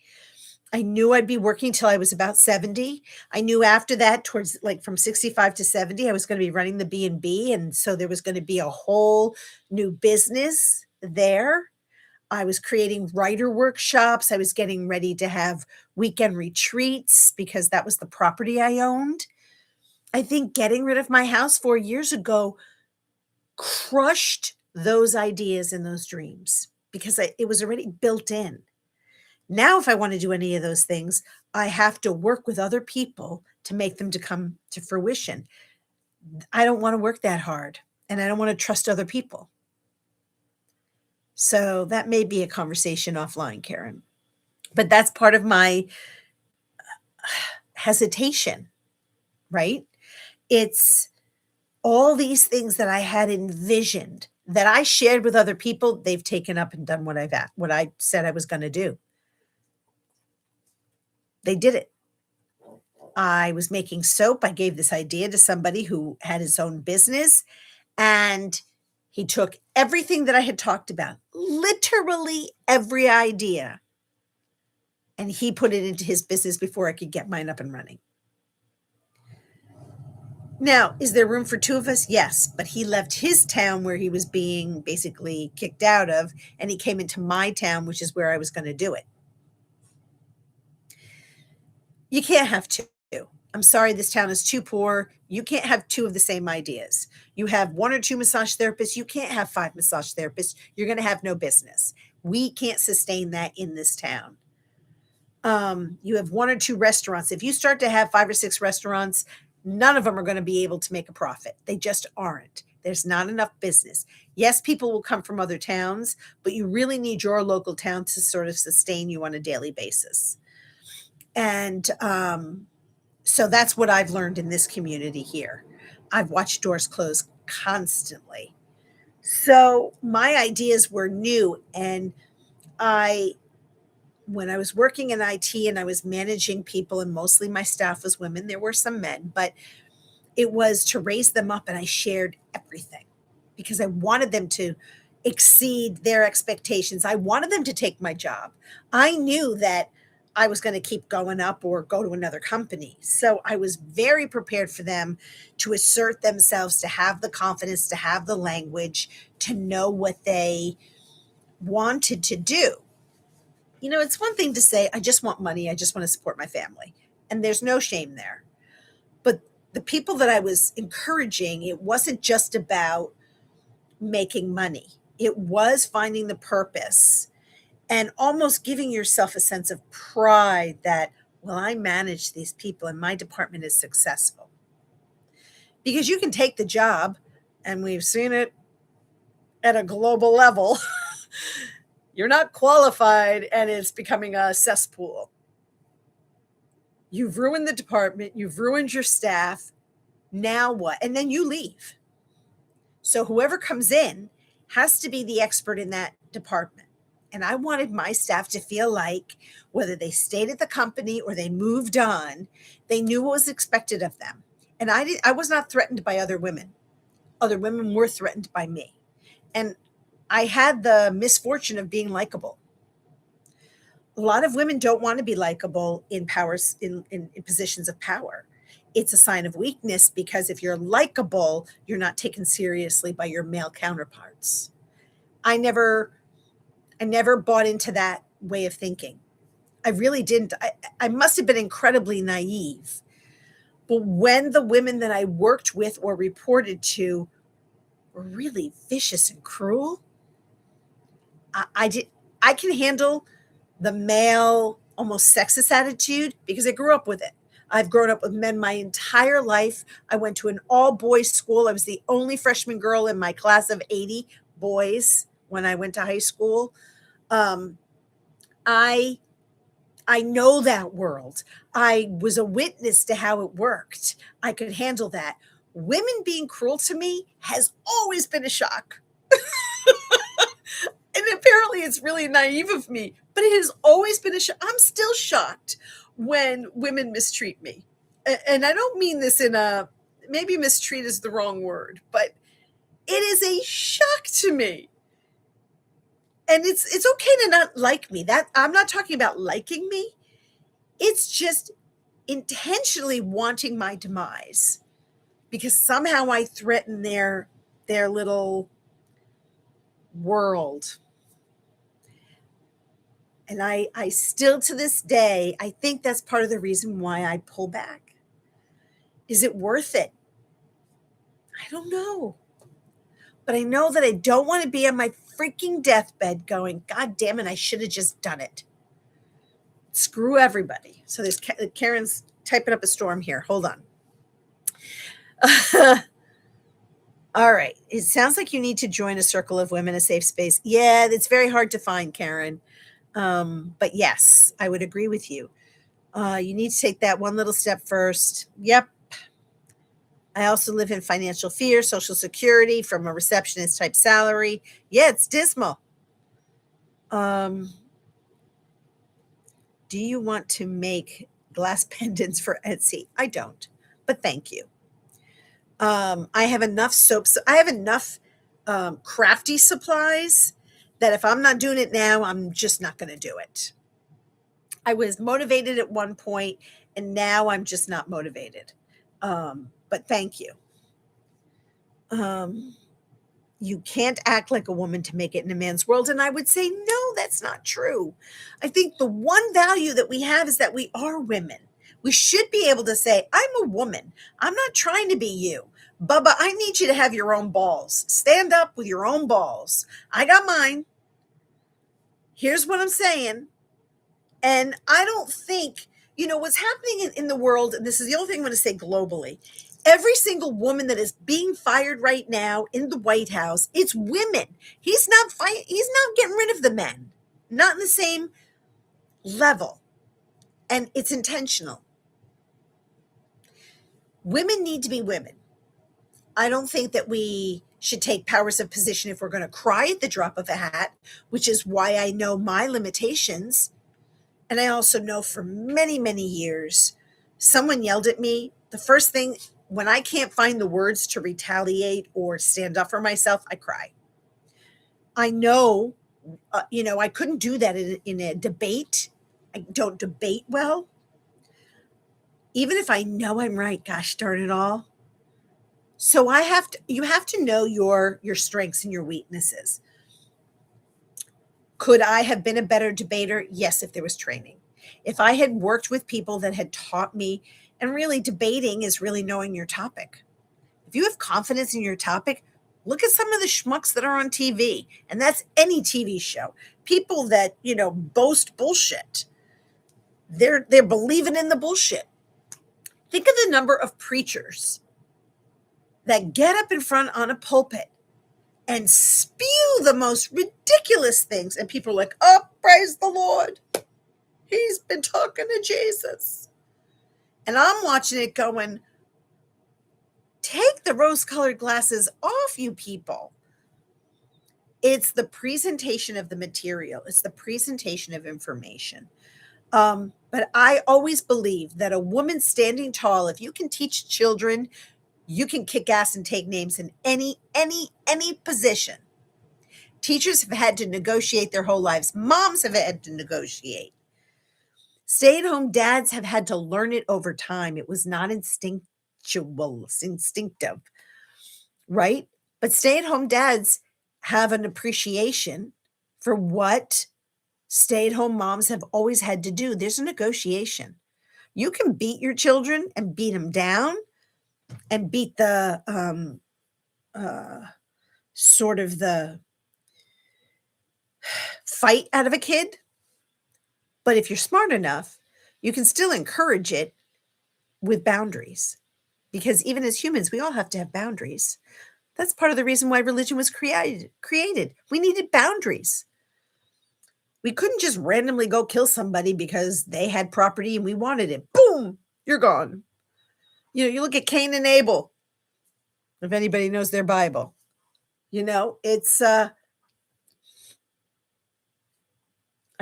I knew I'd be working till I was about 70. I knew after that, towards like from 65 to 70, I was going to be running the B&B. And so there was going to be a whole new business there. I was creating writer workshops. I was getting ready to have weekend retreats because that was the property I owned. I think getting rid of my house 4 years ago crushed those ideas and those dreams because it was already built in. Now, if I want to do any of those things, I have to work with other people to make them to come to fruition. I don't want to work that hard and I don't want to trust other people. So that may be a conversation offline, Karen. But that's part of my hesitation, right? It's all these things that I had envisioned that I shared with other people, they've taken up and done what I said I was going to do. They did it. I was making soap. I gave this idea to somebody who had his own business, and he took everything that I had talked about, literally every idea, and he put it into his business before I could get mine up and running. Now, is there room for two of us? Yes, but he left his town where he was being basically kicked out of, and he came into my town, which is where I was going to do it. You can't have two. I'm sorry, this town is too poor. You can't have two of the same ideas. You have one or two massage therapists. You can't have five massage therapists. You're going to have no business. We can't sustain that in this town. You have one or two restaurants. If you start to have 5 or 6 restaurants, none of them are going to be able to make a profit. They just aren't. There's not enough business. Yes, people will come from other towns, but you really need your local town to sort of sustain you on a daily basis. And so that's what I've learned in this community here. I've watched doors close constantly. So my ideas were new. And when I was working in IT and I was managing people, and mostly my staff was women, there were some men, but it was to raise them up. And I shared everything because I wanted them to exceed their expectations. I wanted them to take my job. I knew that I was going to keep going up or go to another company. So I was very prepared for them to assert themselves, to have the confidence, to have the language, to know what they wanted to do. It's one thing to say, I just want money. I just want to support my family. And there's no shame there. But the people that I was encouraging, it wasn't just about making money. It was finding the purpose and almost giving yourself a sense of pride that, well, I manage these people and my department is successful. Because you can take the job, and we've seen it at a global level. You're not qualified and it's becoming a cesspool. You've ruined the department, you've ruined your staff. Now what? And then you leave. So whoever comes in has to be the expert in that department. And I wanted my staff to feel like whether they stayed at the company or they moved on, they knew what was expected of them. And I was not threatened by other women. Other women were threatened by me. And I had the misfortune of being likable. A lot of women don't want to be likable in positions of power. It's a sign of weakness because if you're likable, you're not taken seriously by your male counterparts. I never bought into that way of thinking. I really didn't. I must have been incredibly naive. But when the women that I worked with or reported to were really vicious and cruel, I can handle the male, almost sexist attitude because I grew up with it. I've grown up with men my entire life. I went to an all-boys school. I was the only freshman girl in my class of 80 boys when I went to high school. I know that world. I was a witness to how it worked. I could handle that. Women being cruel to me has always been a shock. And apparently it's really naive of me, but it has always been a shock. I'm still shocked when women mistreat me. And I don't mean this in a, maybe mistreat is the wrong word, but it is a shock to me. And it's okay to not like me. That I'm not talking about liking me. It's just intentionally wanting my demise because somehow I threaten their little world. And I still to this day, I think that's part of the reason why I pull back. Is it worth it? I don't know. But I know that I don't want to be on my freaking deathbed going, God damn it, I should have just done it. Screw everybody. So there's Karen's typing up a storm here. Hold on. All right. It sounds like you need to join a circle of women, a safe space. Yeah, it's very hard to find, Karen. But yes, I would agree with you. You need to take that one little step first. Yep. I also live in financial fear, Social Security from a receptionist type salary. Yeah, it's dismal. Do you want to make glass pendants for Etsy? I don't, but thank you. I have enough soaps. I have enough crafty supplies that if I'm not doing it now, I'm just not going to do it. I was motivated at one point, and now I'm just not motivated. But thank you. You can't act like a woman to make it in a man's world. And I would say, no, that's not true. I think the one value that we have is that we are women. We should be able to say, I'm a woman. I'm not trying to be you. Bubba, I need you to have your own balls. Stand up with your own balls. I got mine. Here's what I'm saying. And I don't think, what's happening in the world, and this is the only thing I'm going to say globally, every single woman that is being fired right now in the White House, it's women. He's not getting rid of the men. Not in the same level. And it's intentional. Women need to be women. I don't think that we should take powers of position if we're going to cry at the drop of a hat, which is why I know my limitations. And I also know for many, many years, someone yelled at me. The first thing, when I can't find the words to retaliate or stand up for myself, I cry. I know, I couldn't do that in a debate. I don't debate well. Even if I know I'm right, gosh darn it all. So you have to know your strengths and your weaknesses. Could I have been a better debater? Yes, if there was training. If I had worked with people that had taught me, and really debating is really knowing your topic. If you have confidence in your topic, look at some of the schmucks that are on TV, and that's any TV show. People that, boast bullshit. They're believing in the bullshit. Think of the number of preachers that get up in front on a pulpit and spew the most ridiculous things. And people are like, oh, praise the Lord. He's been talking to Jesus. And I'm watching it going, take the rose-colored glasses off, you people. It's the presentation of the material. It's the presentation of information. But I always believe that a woman standing tall, if you can teach children, you can kick ass and take names in any position. Teachers have had to negotiate their whole lives. Moms have had to negotiate. Stay-at-home dads have had to learn it over time. It was not instinctive, right? But stay-at-home dads have an appreciation for what stay-at-home moms have always had to do. There's a negotiation. You can beat your children and beat them down and beat the sort of the fight out of a kid. But if you're smart enough, you can still encourage it with boundaries. Because even as humans, we all have to have boundaries. That's part of the reason why religion was created. We needed boundaries. We couldn't just randomly go kill somebody because they had property and we wanted it. Boom, you're gone. You look at Cain and Abel. if anybody knows their Bible. It's I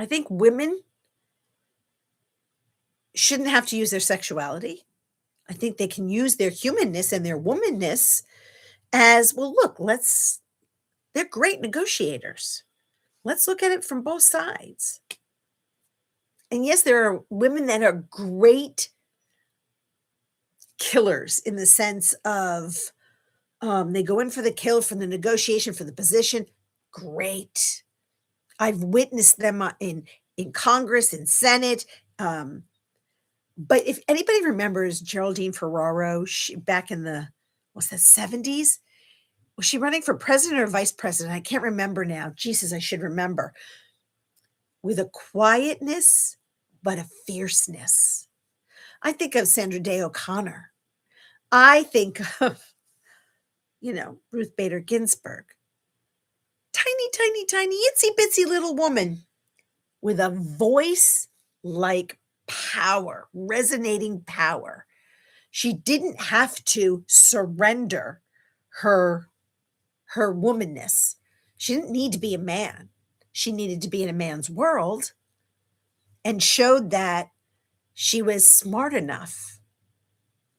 think women shouldn't have to use their sexuality. I think they can use their humanness and their womanness as, well, look, they're great negotiators. Let's look at it from both sides. And yes, there are women that are great killers in the sense of they go in for the kill, for the negotiation, for the position. Great. I've witnessed them in Congress, in Senate. But if anybody remembers Geraldine Ferraro, back in the, what's that, 70s? Was she running for president or vice president? I can't remember now. Jesus, I should remember. With a quietness, but a fierceness. I think of Sandra Day O'Connor. I think of, Ruth Bader Ginsburg. Tiny, tiny, tiny, itsy bitsy little woman with a voice like power, resonating power. She didn't have to surrender her womanness. She didn't need to be a man. She needed to be in a man's world, and showed that she was smart enough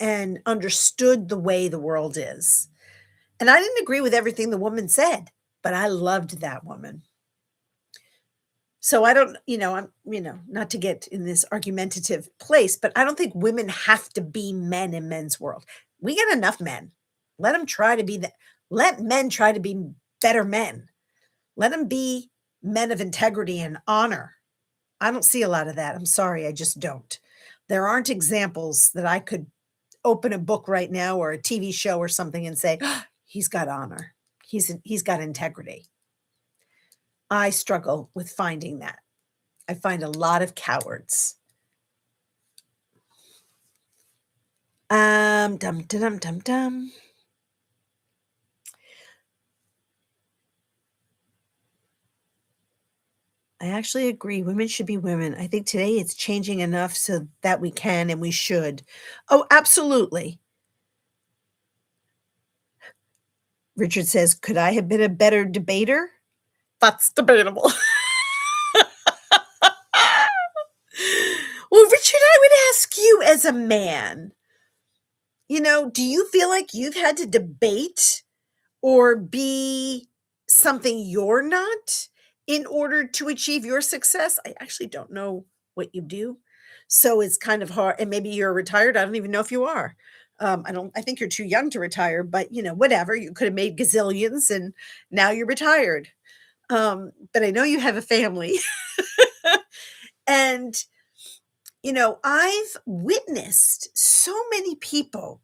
and understood the way the world is. And I didn't agree with everything the woman said, but I loved that woman. So I don't, I'm, not to get in this argumentative place, but I don't think women have to be men in men's world. We got enough men. Let them try to be let men try to be better men. Let them be men of integrity and honor. I don't see a lot of that. I'm sorry, I just don't. There aren't examples that I could open a book right now or a TV show or something and say, oh, he's got honor. He's got integrity. I struggle with finding that. I find a lot of cowards. Dum dum dum dum dum. I actually agree. Women should be women. I think today it's changing enough so that we can and we should. Oh, absolutely. Richard says, could I have been a better debater? That's debatable. Well, Richard, I would ask you as a man, do you feel like you've had to debate or be something you're not in order to achieve your success? I actually don't know what you do. So it's kind of hard. And maybe you're retired. I don't even know if you are. I think you're too young to retire, but whatever. You could have made gazillions and now you're retired. But I know you have a family. And, I've witnessed so many people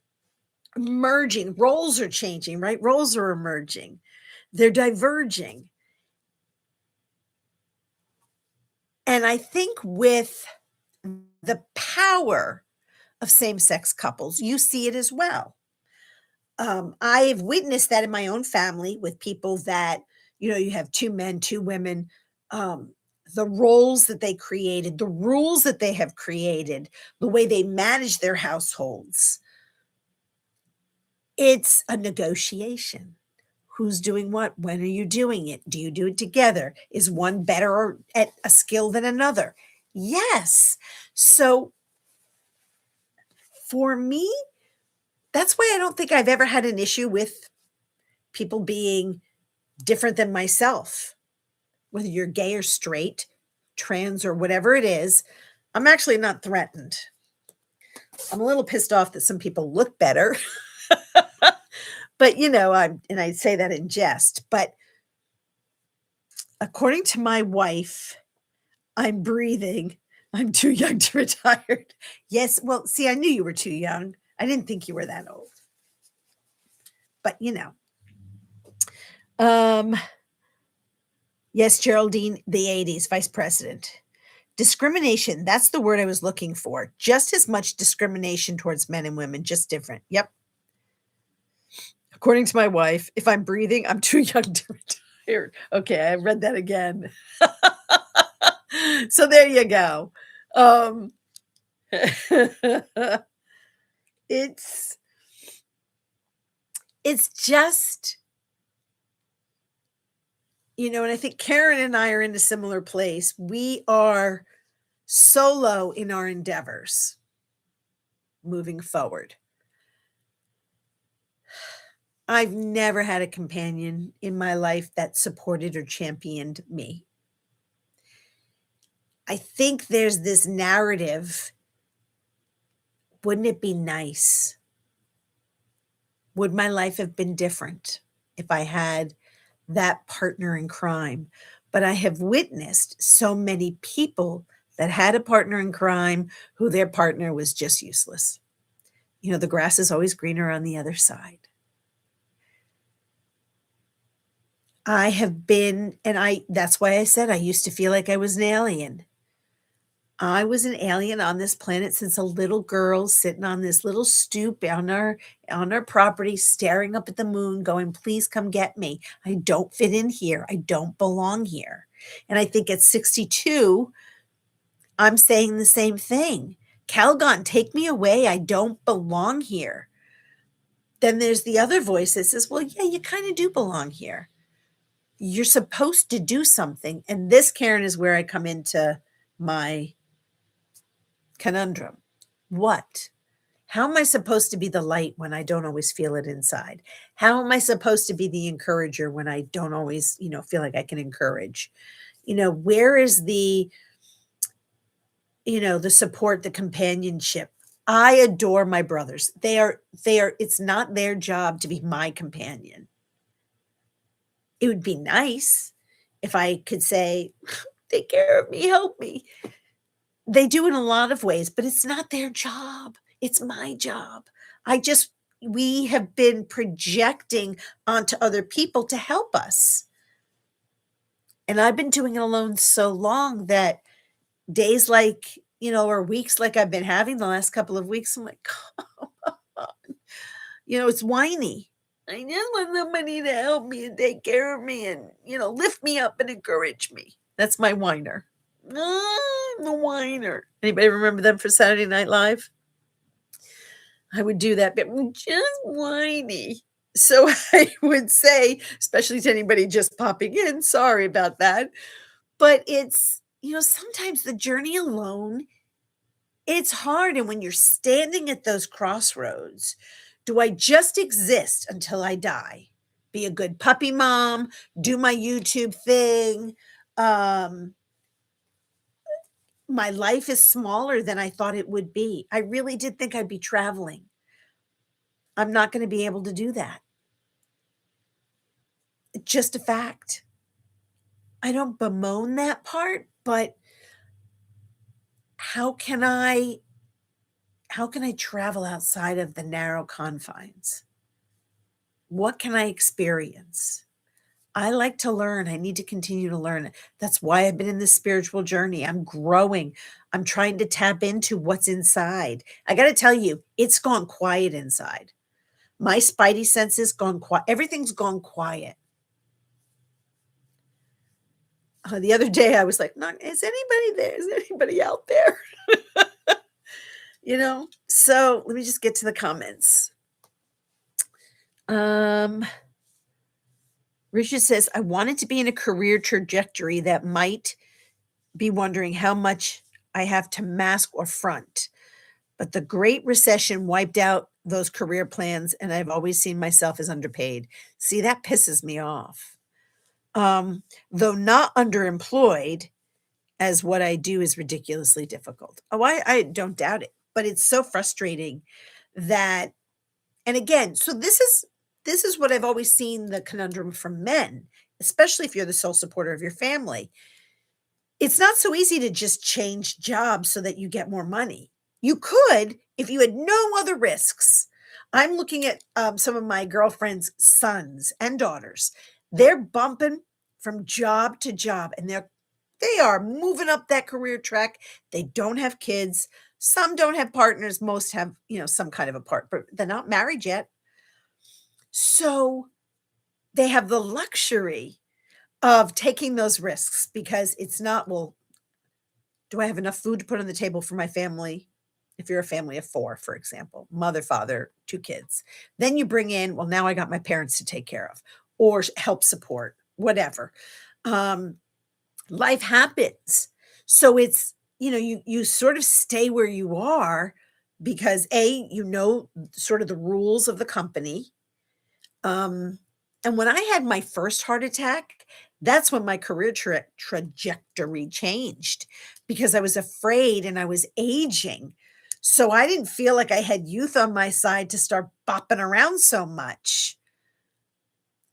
merging. Roles are changing, right? Roles are emerging. They're diverging. And I think with the power of same-sex couples, you see it as well. I've witnessed that in my own family with people that, you have 2 men, 2 women, the roles that they created, the rules that they have created, the way they manage their households. It's a negotiation. Who's doing what? When are you doing it? Do you do it together? Is one better at a skill than another? Yes. So for me, that's why I don't think I've ever had an issue with people being different than myself. Whether you're gay or straight, trans or whatever it is, I'm actually not threatened. I'm a little pissed off that some people look better. But, I say that in jest, but according to my wife, I'm breathing. I'm too young to retire. Yes. Well, see, I knew you were too young. I didn't think you were that old. But, yes, Geraldine, the 80s, vice president. Discrimination. That's the word I was looking for. Just as much discrimination towards men and women, just different. Yep. According to my wife, if I'm breathing, I'm too young to retire. Okay, I read that again. So there you go. It's It's just, and I think Karen and I are in a similar place. We are solo in our endeavors moving forward. I've never had a companion in my life that supported or championed me. I think there's this narrative. Wouldn't it be nice? Would my life have been different if I had that partner in crime? But I have witnessed so many people that had a partner in crime who their partner was just useless. The grass is always greener on the other side. I have been, and that's why I said I used to feel like I was an alien. I was an alien on this planet since a little girl sitting on this little stoop on our property, staring up at the moon, going, "Please come get me. I don't fit in here. I don't belong here." And I think at 62, I'm saying the same thing. Calgon, take me away. I don't belong here. Then there's the other voice that says, "Well, yeah, you kind of do belong here. You're supposed to do something." And this, Karen, is where I come into my conundrum. What? How am I supposed to be the light when I don't always feel it inside? How am I supposed to be the encourager when I don't always, feel like I can encourage? Where is the support, the companionship? I adore my brothers. They are, it's not their job to be my companion. It would be nice if I could say, "Take care of me, help me." They do in a lot of ways, but it's not their job. It's my job. We have been projecting onto other people to help us. And I've been doing it alone so long that days like, or weeks like I've been having the last couple of weeks, I'm like, it's whiny. I just want somebody to help me and take care of me and, lift me up and encourage me. That's my whiner. I'm a whiner. Anybody remember them for Saturday Night Live? I would do that, but just whiny. So I would say, especially to anybody just popping in, sorry about that. But it's, sometimes the journey alone, it's hard. And when you're standing at those crossroads, do I just exist until I die? Be a good puppy mom, do my YouTube thing. My life is smaller than I thought it would be. I really did think I'd be traveling. I'm not going to be able to do that. It's just a fact. I don't bemoan that part, but how can I travel outside of the narrow confines? What can I experience? I like to learn. I need to continue to learn. That's why I've been in this spiritual journey. I'm growing. I'm trying to tap into what's inside. I got to tell you, it's gone quiet inside. My spidey senses gone quiet. Everything's gone quiet. The other day I was like, "Not is anybody there? Is anybody out there?" So let me just get to the comments. Richard says, "I wanted to be in a career trajectory that might be wondering how much I have to mask or front. But the Great Recession wiped out those career plans, and I've always seen myself as underpaid." See, that pisses me off. Though not underemployed, as what I do is ridiculously difficult. Oh, I don't doubt it, but it's so frustrating that, and again, so this is what I've always seen the conundrum from men, especially if you're the sole supporter of your family. It's not so easy to just change jobs so that you get more money. You could if you had no other risks. I'm looking at some of my girlfriend's sons and daughters. They're bumping from job to job, and they are moving up that career track. They don't have kids. Some don't have partners. Most have, some kind of a part, but they're not married yet. So they have the luxury of taking those risks because it's not, well, do I have enough food to put on the table for my family? if you're a family of 4, for example, mother, father, 2 kids. Then you bring in, well, now I got my parents to take care of or help support, whatever. Um, Life happens. So it's, you sort of stay where you are because A, sort of the rules of the company. Um, and when I had my first heart attack, that's when my career trajectory changed because I was afraid and I was aging. So I didn't feel like I had youth on my side to start bopping around so much.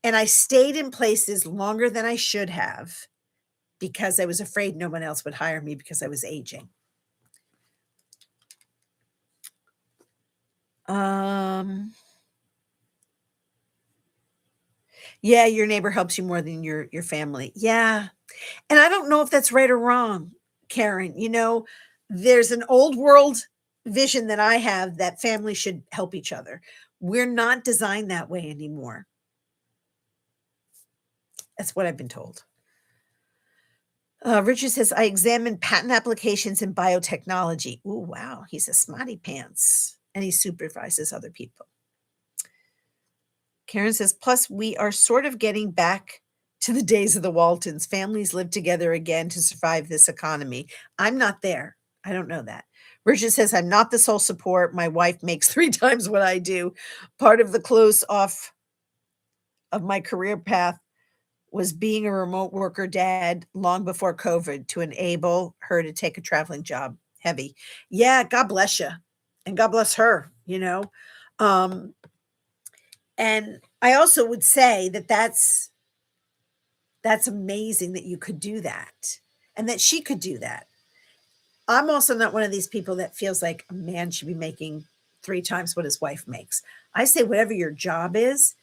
And I stayed in places longer than I should have because I was afraid no one else would hire me because I was aging. Um, yeah, your neighbor helps you more than your family. Yeah. And I don't know if that's right or wrong, Karen. There's an old world vision that I have that families should help each other. We're not designed that way anymore. That's what I've been told. Richard says, I examined patent applications in biotechnology. Ooh, wow. He's a smarty pants and he supervises other people. Karen says, plus, we are sort of getting back to the days of the Waltons. Families live together again to survive this economy. I'm not there. I don't know that. Richard says, I'm not the sole support. My wife makes 3 times what I do. Part of the close off of my career path was being a remote worker dad long before COVID to enable her to take a traveling job. Heavy. Yeah, God bless you. And God bless her, Um, and I also would say that that's amazing that you could do that and that she could do that. I'm also not one of these people that feels like a man should be making 3 times what his wife makes. I say whatever your job is,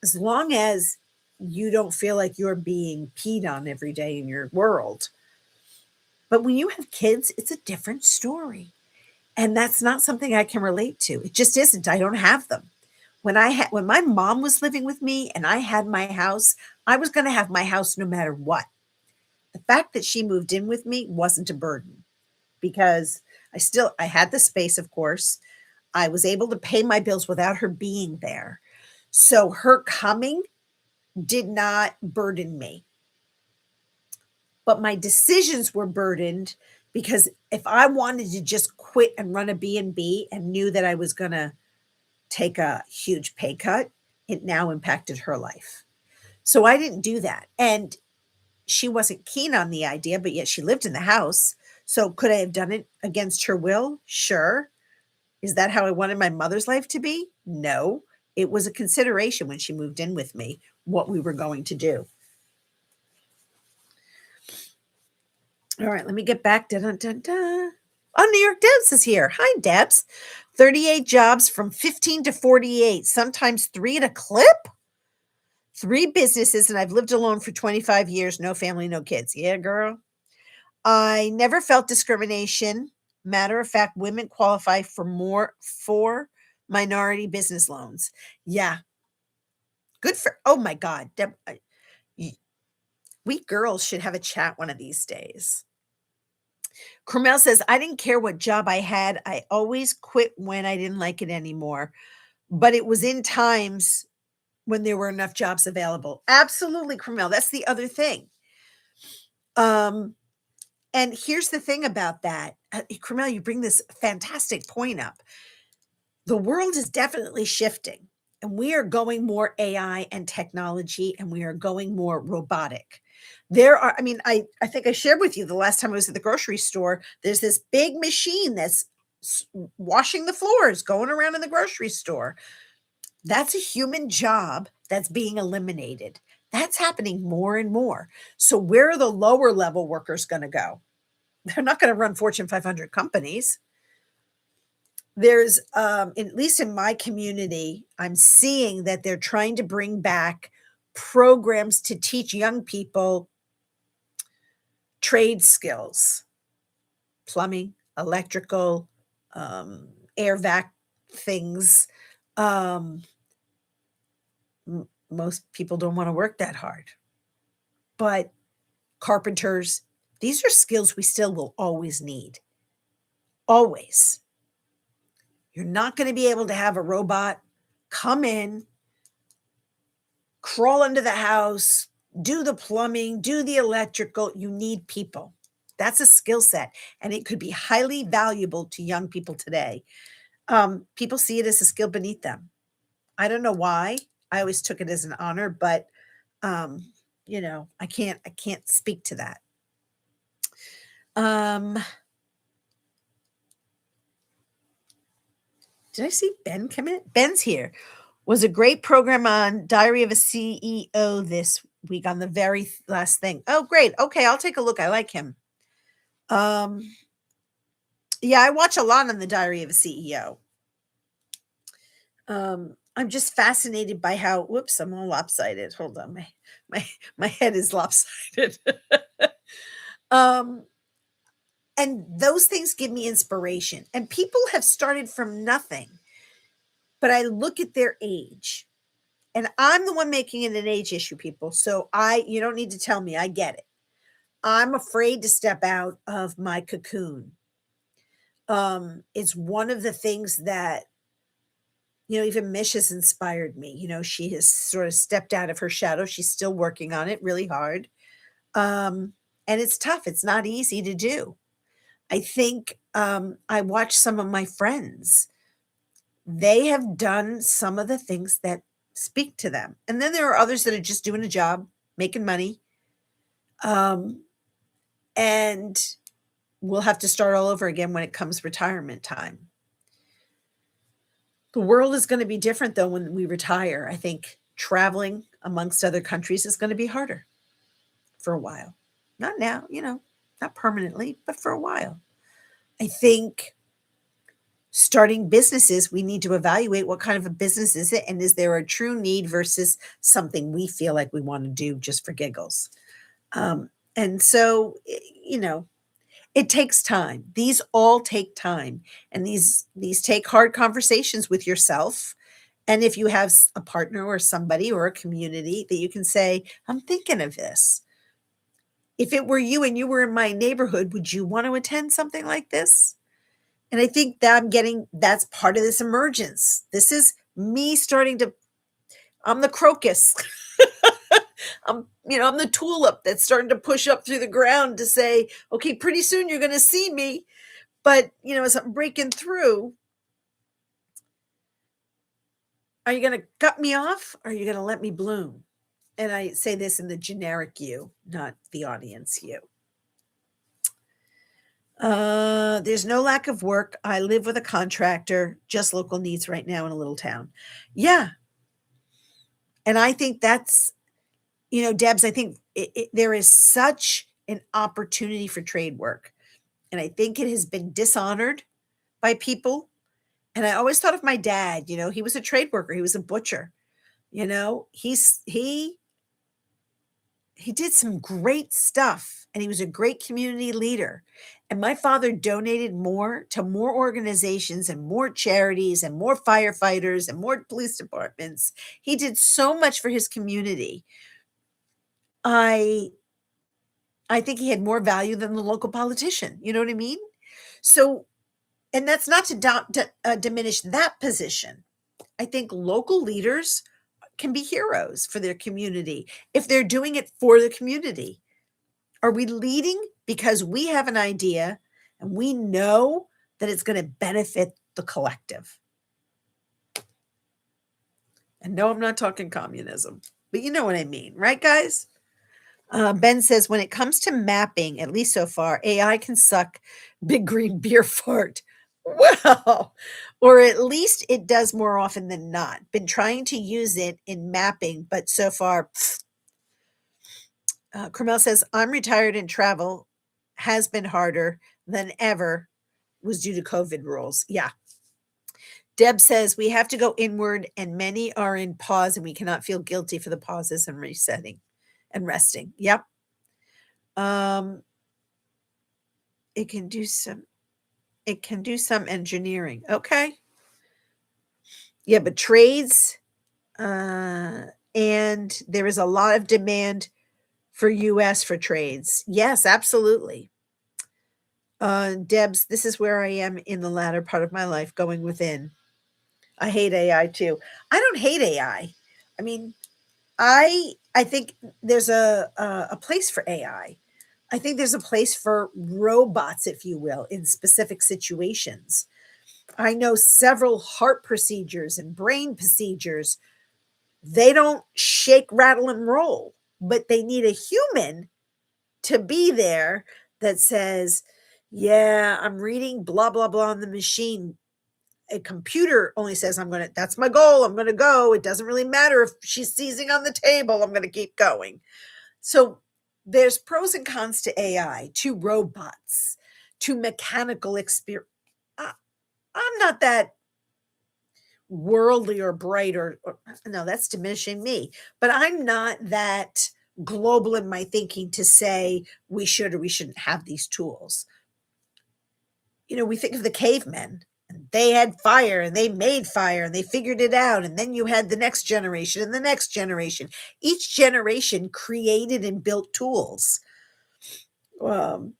as long as you don't feel like you're being peed on every day in your world. But when you have kids, it's a different story. And that's not something I can relate to. It just isn't. I don't have them. When my mom was living with me and I had my house, I was going to have my house no matter what. The fact that she moved in with me wasn't a burden because I had the space, of course. I was able to pay my bills without her being there. So her coming did not burden me. But my decisions were burdened because if I wanted to just quit and run a B&B and knew that I was going to take a huge pay cut, it now impacted her life. So I didn't do that. And she wasn't keen on the idea, but yet she lived in the house. So could I have done it against her will? Sure. Is that how I wanted my mother's life to be? No. It was a consideration when she moved in with me, what we were going to do. All right, let me get back. Dun, dun, dun, dun. Oh, New York Debs is here. Hi, Debs. 38 jobs from 15 to 48, sometimes 3 at a clip. 3 businesses, and I've lived alone for 25 years. No family, no kids. Yeah, girl. I never felt discrimination. Matter of fact, women qualify for minority business loans. Yeah. Good for, oh my God. We girls should have a chat one of these days. Carmel says, I didn't care what job I had. I always quit when I didn't like it anymore. But it was in times when there were enough jobs available. Absolutely, Carmel. That's the other thing. And here's the thing about that. Carmel, you bring this fantastic point up. The world is definitely shifting, and we are going more AI and technology, and we are going more robotic. I think I shared with you the last time I was at the grocery store, there's this big machine that's washing the floors, going around in the grocery store. That's a human job that's being eliminated. That's happening more and more. So where are the lower level workers going to go? They're not going to run Fortune 500 companies. There's, at least in my community, I'm seeing that they're trying to bring back programs to teach young people trade skills, plumbing, electrical, air vac things. Um, Most people don't want to work that hard, but carpenters, these are skills we still will always need. Always. You're not going to be able to have a robot come in, crawl under the house, do the plumbing, do the electrical. You need people. That's a skill set, and it could be highly valuable to young people today. People see it as a skill beneath them. I don't know why. I always took it as an honor, but I can't speak to that. Did I see Ben come in? Ben's here. Was a great program on Diary of a CEO this week on the very last thing. Oh, great. Okay, I'll take a look. I like him. Yeah, I watch a lot on the Diary of a CEO. I'm just fascinated by how. Whoops, I'm all lopsided. Hold on, my head is lopsided. And those things give me inspiration. And people have started from nothing, but I look at their age, and I'm the one making it an age issue, people. So you don't need to tell me. I get it. I'm afraid to step out of my cocoon. It's one of the things that, even Mish has inspired me. She has sort of stepped out of her shadow. She's still working on it really hard. And it's tough. It's not easy to do. I think I watch some of my friends. They have done some of the things that speak to them. And then there are others that are just doing a job, making money. And we'll have to start all over again when it comes retirement time. The world is going to be different, though, when we retire. I think traveling amongst other countries is going to be harder for a while. Not now, not permanently, but for a while. I think starting businesses, we need to evaluate what kind of a business is it, and is there a true need versus something we feel like we want to do just for giggles. And so, it takes time. These all take time, and these take hard conversations with yourself. And if you have a partner or somebody or a community that you can say, I'm thinking of this. If it were you and you were in my neighborhood, would you want to attend something like this? And I think that that's part of this emergence. This is me I'm the crocus. I'm the tulip that's starting to push up through the ground to say, okay, pretty soon you're going to see me. But, as I'm breaking through, are you going to cut me off? Or are you going to let me bloom? And I say this in the generic you, not the audience you. There's no lack of work. I live with a contractor, just local needs right now in a little town. Yeah. And I think that's, Debs, I think there is such an opportunity for trade work. And I think it has been dishonored by people. And I always thought of my dad, he was a trade worker. He was a butcher. He did some great stuff, and he was a great community leader. And my father donated more to more organizations and more charities and more firefighters and more police departments. He did so much for his community. I think he had more value than the local politician. You know what I mean? So, and that's not to diminish that position. I think local leaders can be heroes for their community if they're doing it for the community. Are we leading because we have an idea and we know that it's going to benefit the collective? And no, I'm not talking communism, but you know what I mean, right, guys? Ben says, when it comes to mapping, at least so far, AI can suck big green beer fart. Well, or at least it does more often than not. Been trying to use it in mapping, but so far, Carmel says, I'm retired and travel has been harder than ever was due to COVID rules. Yeah. Deb says, we have to go inward and many are in pause and we cannot feel guilty for the pauses and resetting and resting. Yep. It can do some engineering. Okay. Yeah, but trades, and there is a lot of demand for US for trades. Yes, absolutely. Debs, this is where I am in the latter part of my life, going within. I hate AI too. I don't hate AI. I mean, I think there's a place for AI. I think there's a place for robots, if you will, in specific situations. I know several heart procedures and brain procedures. They don't shake, rattle, and roll, but they need a human to be there that says, yeah, I'm reading blah, blah, blah on the machine. A computer only says, that's my goal. I'm going to go. It doesn't really matter if she's seizing on the table. I'm going to keep going. So there's pros and cons to AI, to robots, to mechanical experience. I'm not that worldly or bright or no, that's diminishing me, but I'm not that global in my thinking to say we should or we shouldn't have these tools. We think of the cavemen. They had fire and they made fire and they figured it out. And then you had the next generation and the next generation. Each generation created and built tools, um,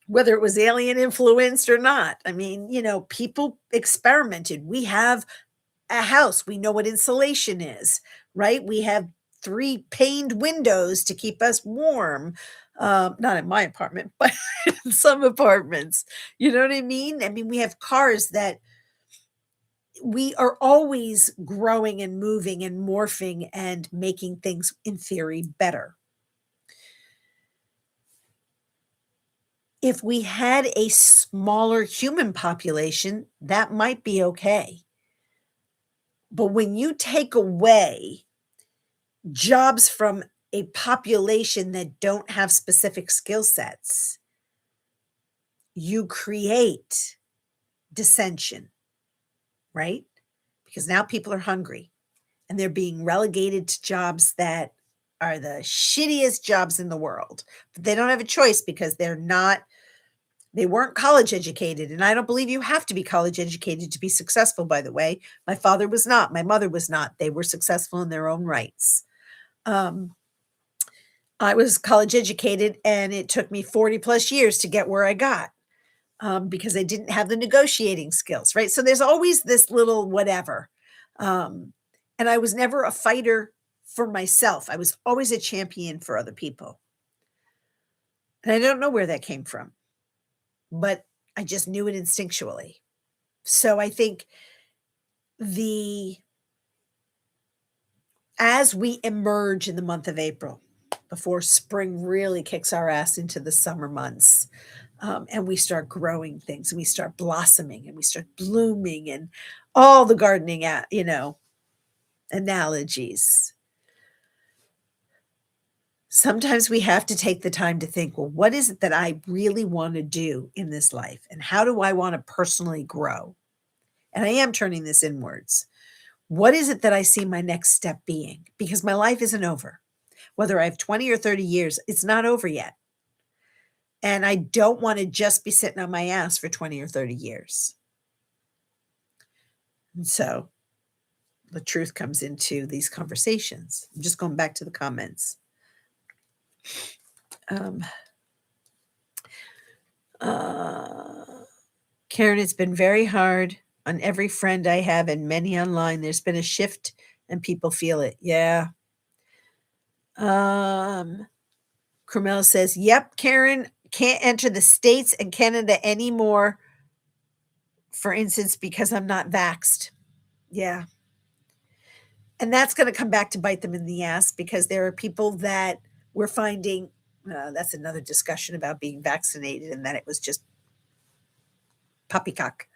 whether it was alien influenced or not. I mean, people experimented. We have a house, we know what insulation is, right? We have 3 paned windows to keep us warm. Not in my apartment, but in some apartments. You know what I mean? I mean, we have cars that we are always growing and moving and morphing and making things, in theory, better. If we had a smaller human population, that might be okay. But when you take away jobs from a population that don't have specific skill sets, you create dissension, right? Because now people are hungry and they're being relegated to jobs that are the shittiest jobs in the world. But they don't have a choice because they weren't college educated. And I don't believe you have to be college educated to be successful, by the way. My father was not. My mother was not. They were successful in their own rights. I was college educated and it took me 40 plus years to get where I got, because I didn't have the negotiating skills, right? So there's always this little whatever. Um, and I was never a fighter for myself. I was always a champion for other people. And I don't know where that came from, but I just knew it instinctually. So I think the as we emerge in the month of April, before spring really kicks our ass into the summer months, and we start growing things and we start blossoming and we start blooming and all the gardening, analogies. Sometimes we have to take the time to think, well, what is it that I really want to do in this life? And how do I want to personally grow? And I am turning this inwards. What is it that I see my next step being? Because my life isn't over. Whether I have 20 or 30 years, it's not over yet. And I don't want to just be sitting on my ass for 20 or 30 years. And so the truth comes into these conversations. I'm just going back to the comments. Karen, it's been very hard on every friend I have and many online. There's been a shift and people feel it. Yeah. Cromel says, yep, Karen, can't enter the States and Canada anymore, for instance, because I'm not vaxxed. Yeah. And that's going to come back to bite them in the ass because there are people that we're finding, that's another discussion about being vaccinated and that it was just poppycock.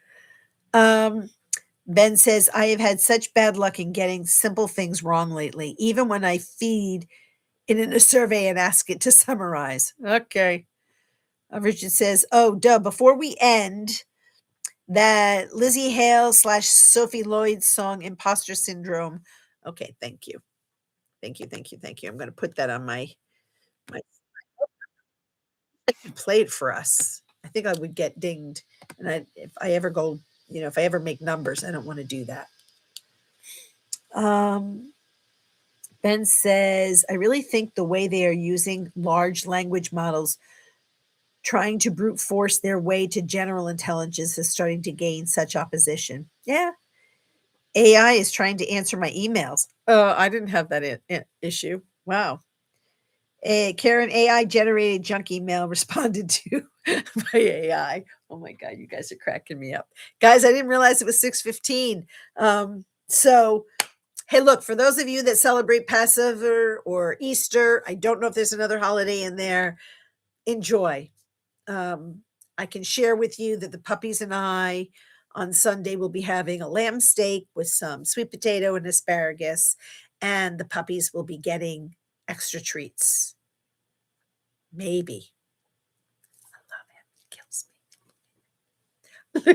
Ben says, I have had such bad luck in getting simple things wrong lately, even when I feed it in a survey and ask it to summarize. Okay. Richard says, oh, duh, before we end, that Lizzie Hale / Sophie Lloyd song, Imposter Syndrome. Okay, thank you. Thank you, thank you, thank you. I'm going to put that on my play it for us. I think I would get dinged. And if I ever go, if I ever make numbers, I don't want to do that. Ben says, I really think the way they are using large language models trying to brute force their way to general intelligence is starting to gain such opposition. Yeah, AI is trying to answer my emails. I didn't have that issue. Wow. Karen, AI generated junk email responded to by AI. Oh my God, you guys are cracking me up. Guys, I didn't realize it was 6:15. So hey, look, for those of you that celebrate Passover or Easter, I don't know if there's another holiday in there. Enjoy. Um, I can share with you that the puppies and I on Sunday will be having a lamb steak with some sweet potato and asparagus, and the puppies will be getting extra treats. Maybe. I love him. He kills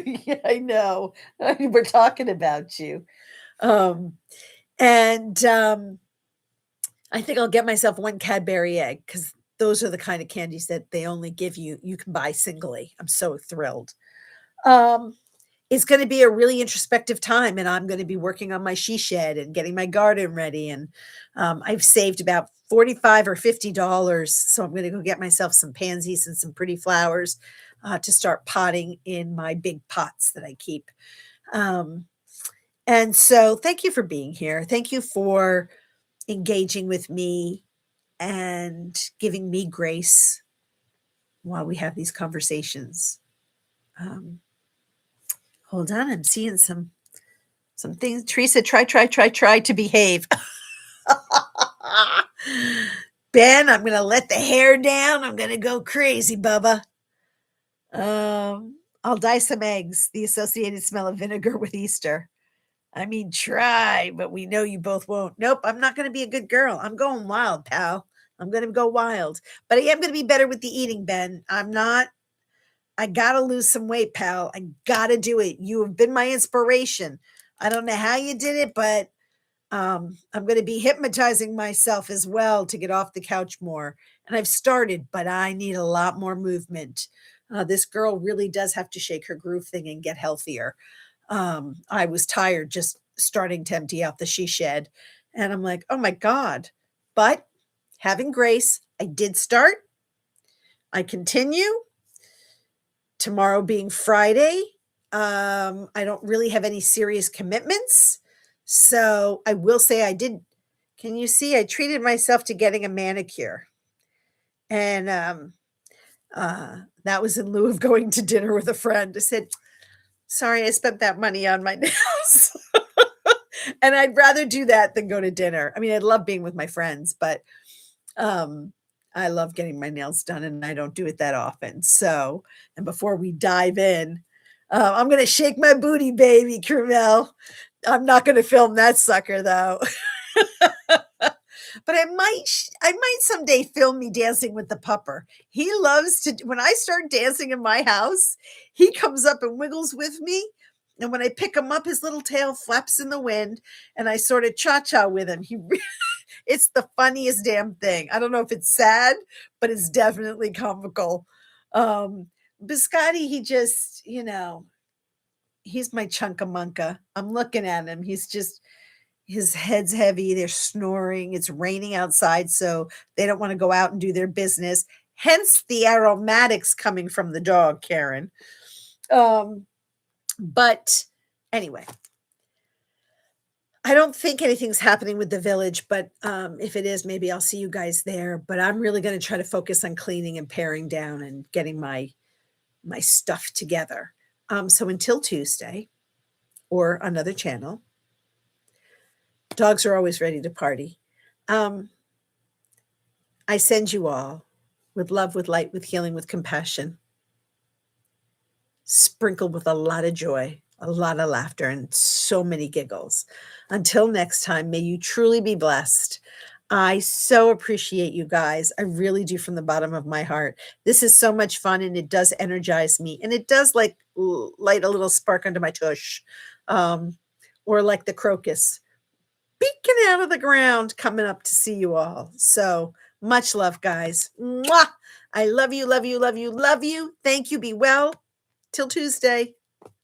me. Yeah, I know. We're talking about you. Um, and I think I'll get myself one Cadbury egg because those are the kind of candies that they only give you. You can buy singly. I'm so thrilled. Um, it's going to be a really introspective time, and I'm going to be working on my she shed and getting my garden ready. And I've saved about $45 or $50, so I'm going to go get myself some pansies and some pretty flowers to start potting in my big pots that I keep. Um, and so, thank you for being here. Thank you for engaging with me and giving me grace while we have these conversations. Um, hold on, I'm seeing some things. Teresa, try to behave. Ben, I'm gonna let the hair down. I'm gonna go crazy, Bubba. I'll dye some eggs. The associated smell of vinegar with Easter. I mean, try, but we know you both won't. Nope, I'm not gonna be a good girl. I'm going wild, pal. I'm gonna go wild. But I am gonna be better with the eating, Ben. I'm not. I gotta lose some weight, pal. I gotta do it. You have been my inspiration. I don't know how you did it, but I'm going to be hypnotizing myself as well to get off the couch more. And I've started, but I need a lot more movement. This girl really does have to shake her groove thing and get healthier. I was tired just starting to empty out the she shed. And I'm like, oh my God. But having grace, I did start. I continue. Tomorrow being Friday, I don't really have any serious commitments. So I will say I did. Can you see? I treated myself to getting a manicure. And that was in lieu of going to dinner with a friend. I said, sorry, I spent that money on my nails. And I'd rather do that than go to dinner. I mean, I love being with my friends, but I love getting my nails done and I don't do it that often. So, and before we dive in, I'm going to shake my booty, baby, Carmel. I'm not going to film that sucker though. But I might someday film me dancing with the pupper. He loves to, when I start dancing in my house, he comes up and wiggles with me. And when I pick him up, his little tail flaps in the wind and I sort of cha-cha with him. It's the funniest damn thing. I don't know if it's sad, but it's definitely comical. Biscotti, he just, he's my chunkamunka. I'm looking at him. His head's heavy. They're snoring. It's raining outside, so they don't want to go out and do their business. Hence the aromatics coming from the dog, Karen. But anyway, I don't think anything's happening with the village, but if it is, maybe I'll see you guys there. But I'm really going to try to focus on cleaning and paring down and getting my stuff together. So until Tuesday or another channel, dogs are always ready to party. I send you all with love, with light, with healing, with compassion, sprinkled with a lot of joy, a lot of laughter, and so many giggles. Until next time, may you truly be blessed. I so appreciate you guys. I really do from the bottom of my heart. This is so much fun and it does energize me and it does like light a little spark under my tush. Or like the crocus peeking out of the ground coming up to see you all. So much love, guys. Mwah! I love you, love you, love you, love you. Thank you. Be well. Till Tuesday.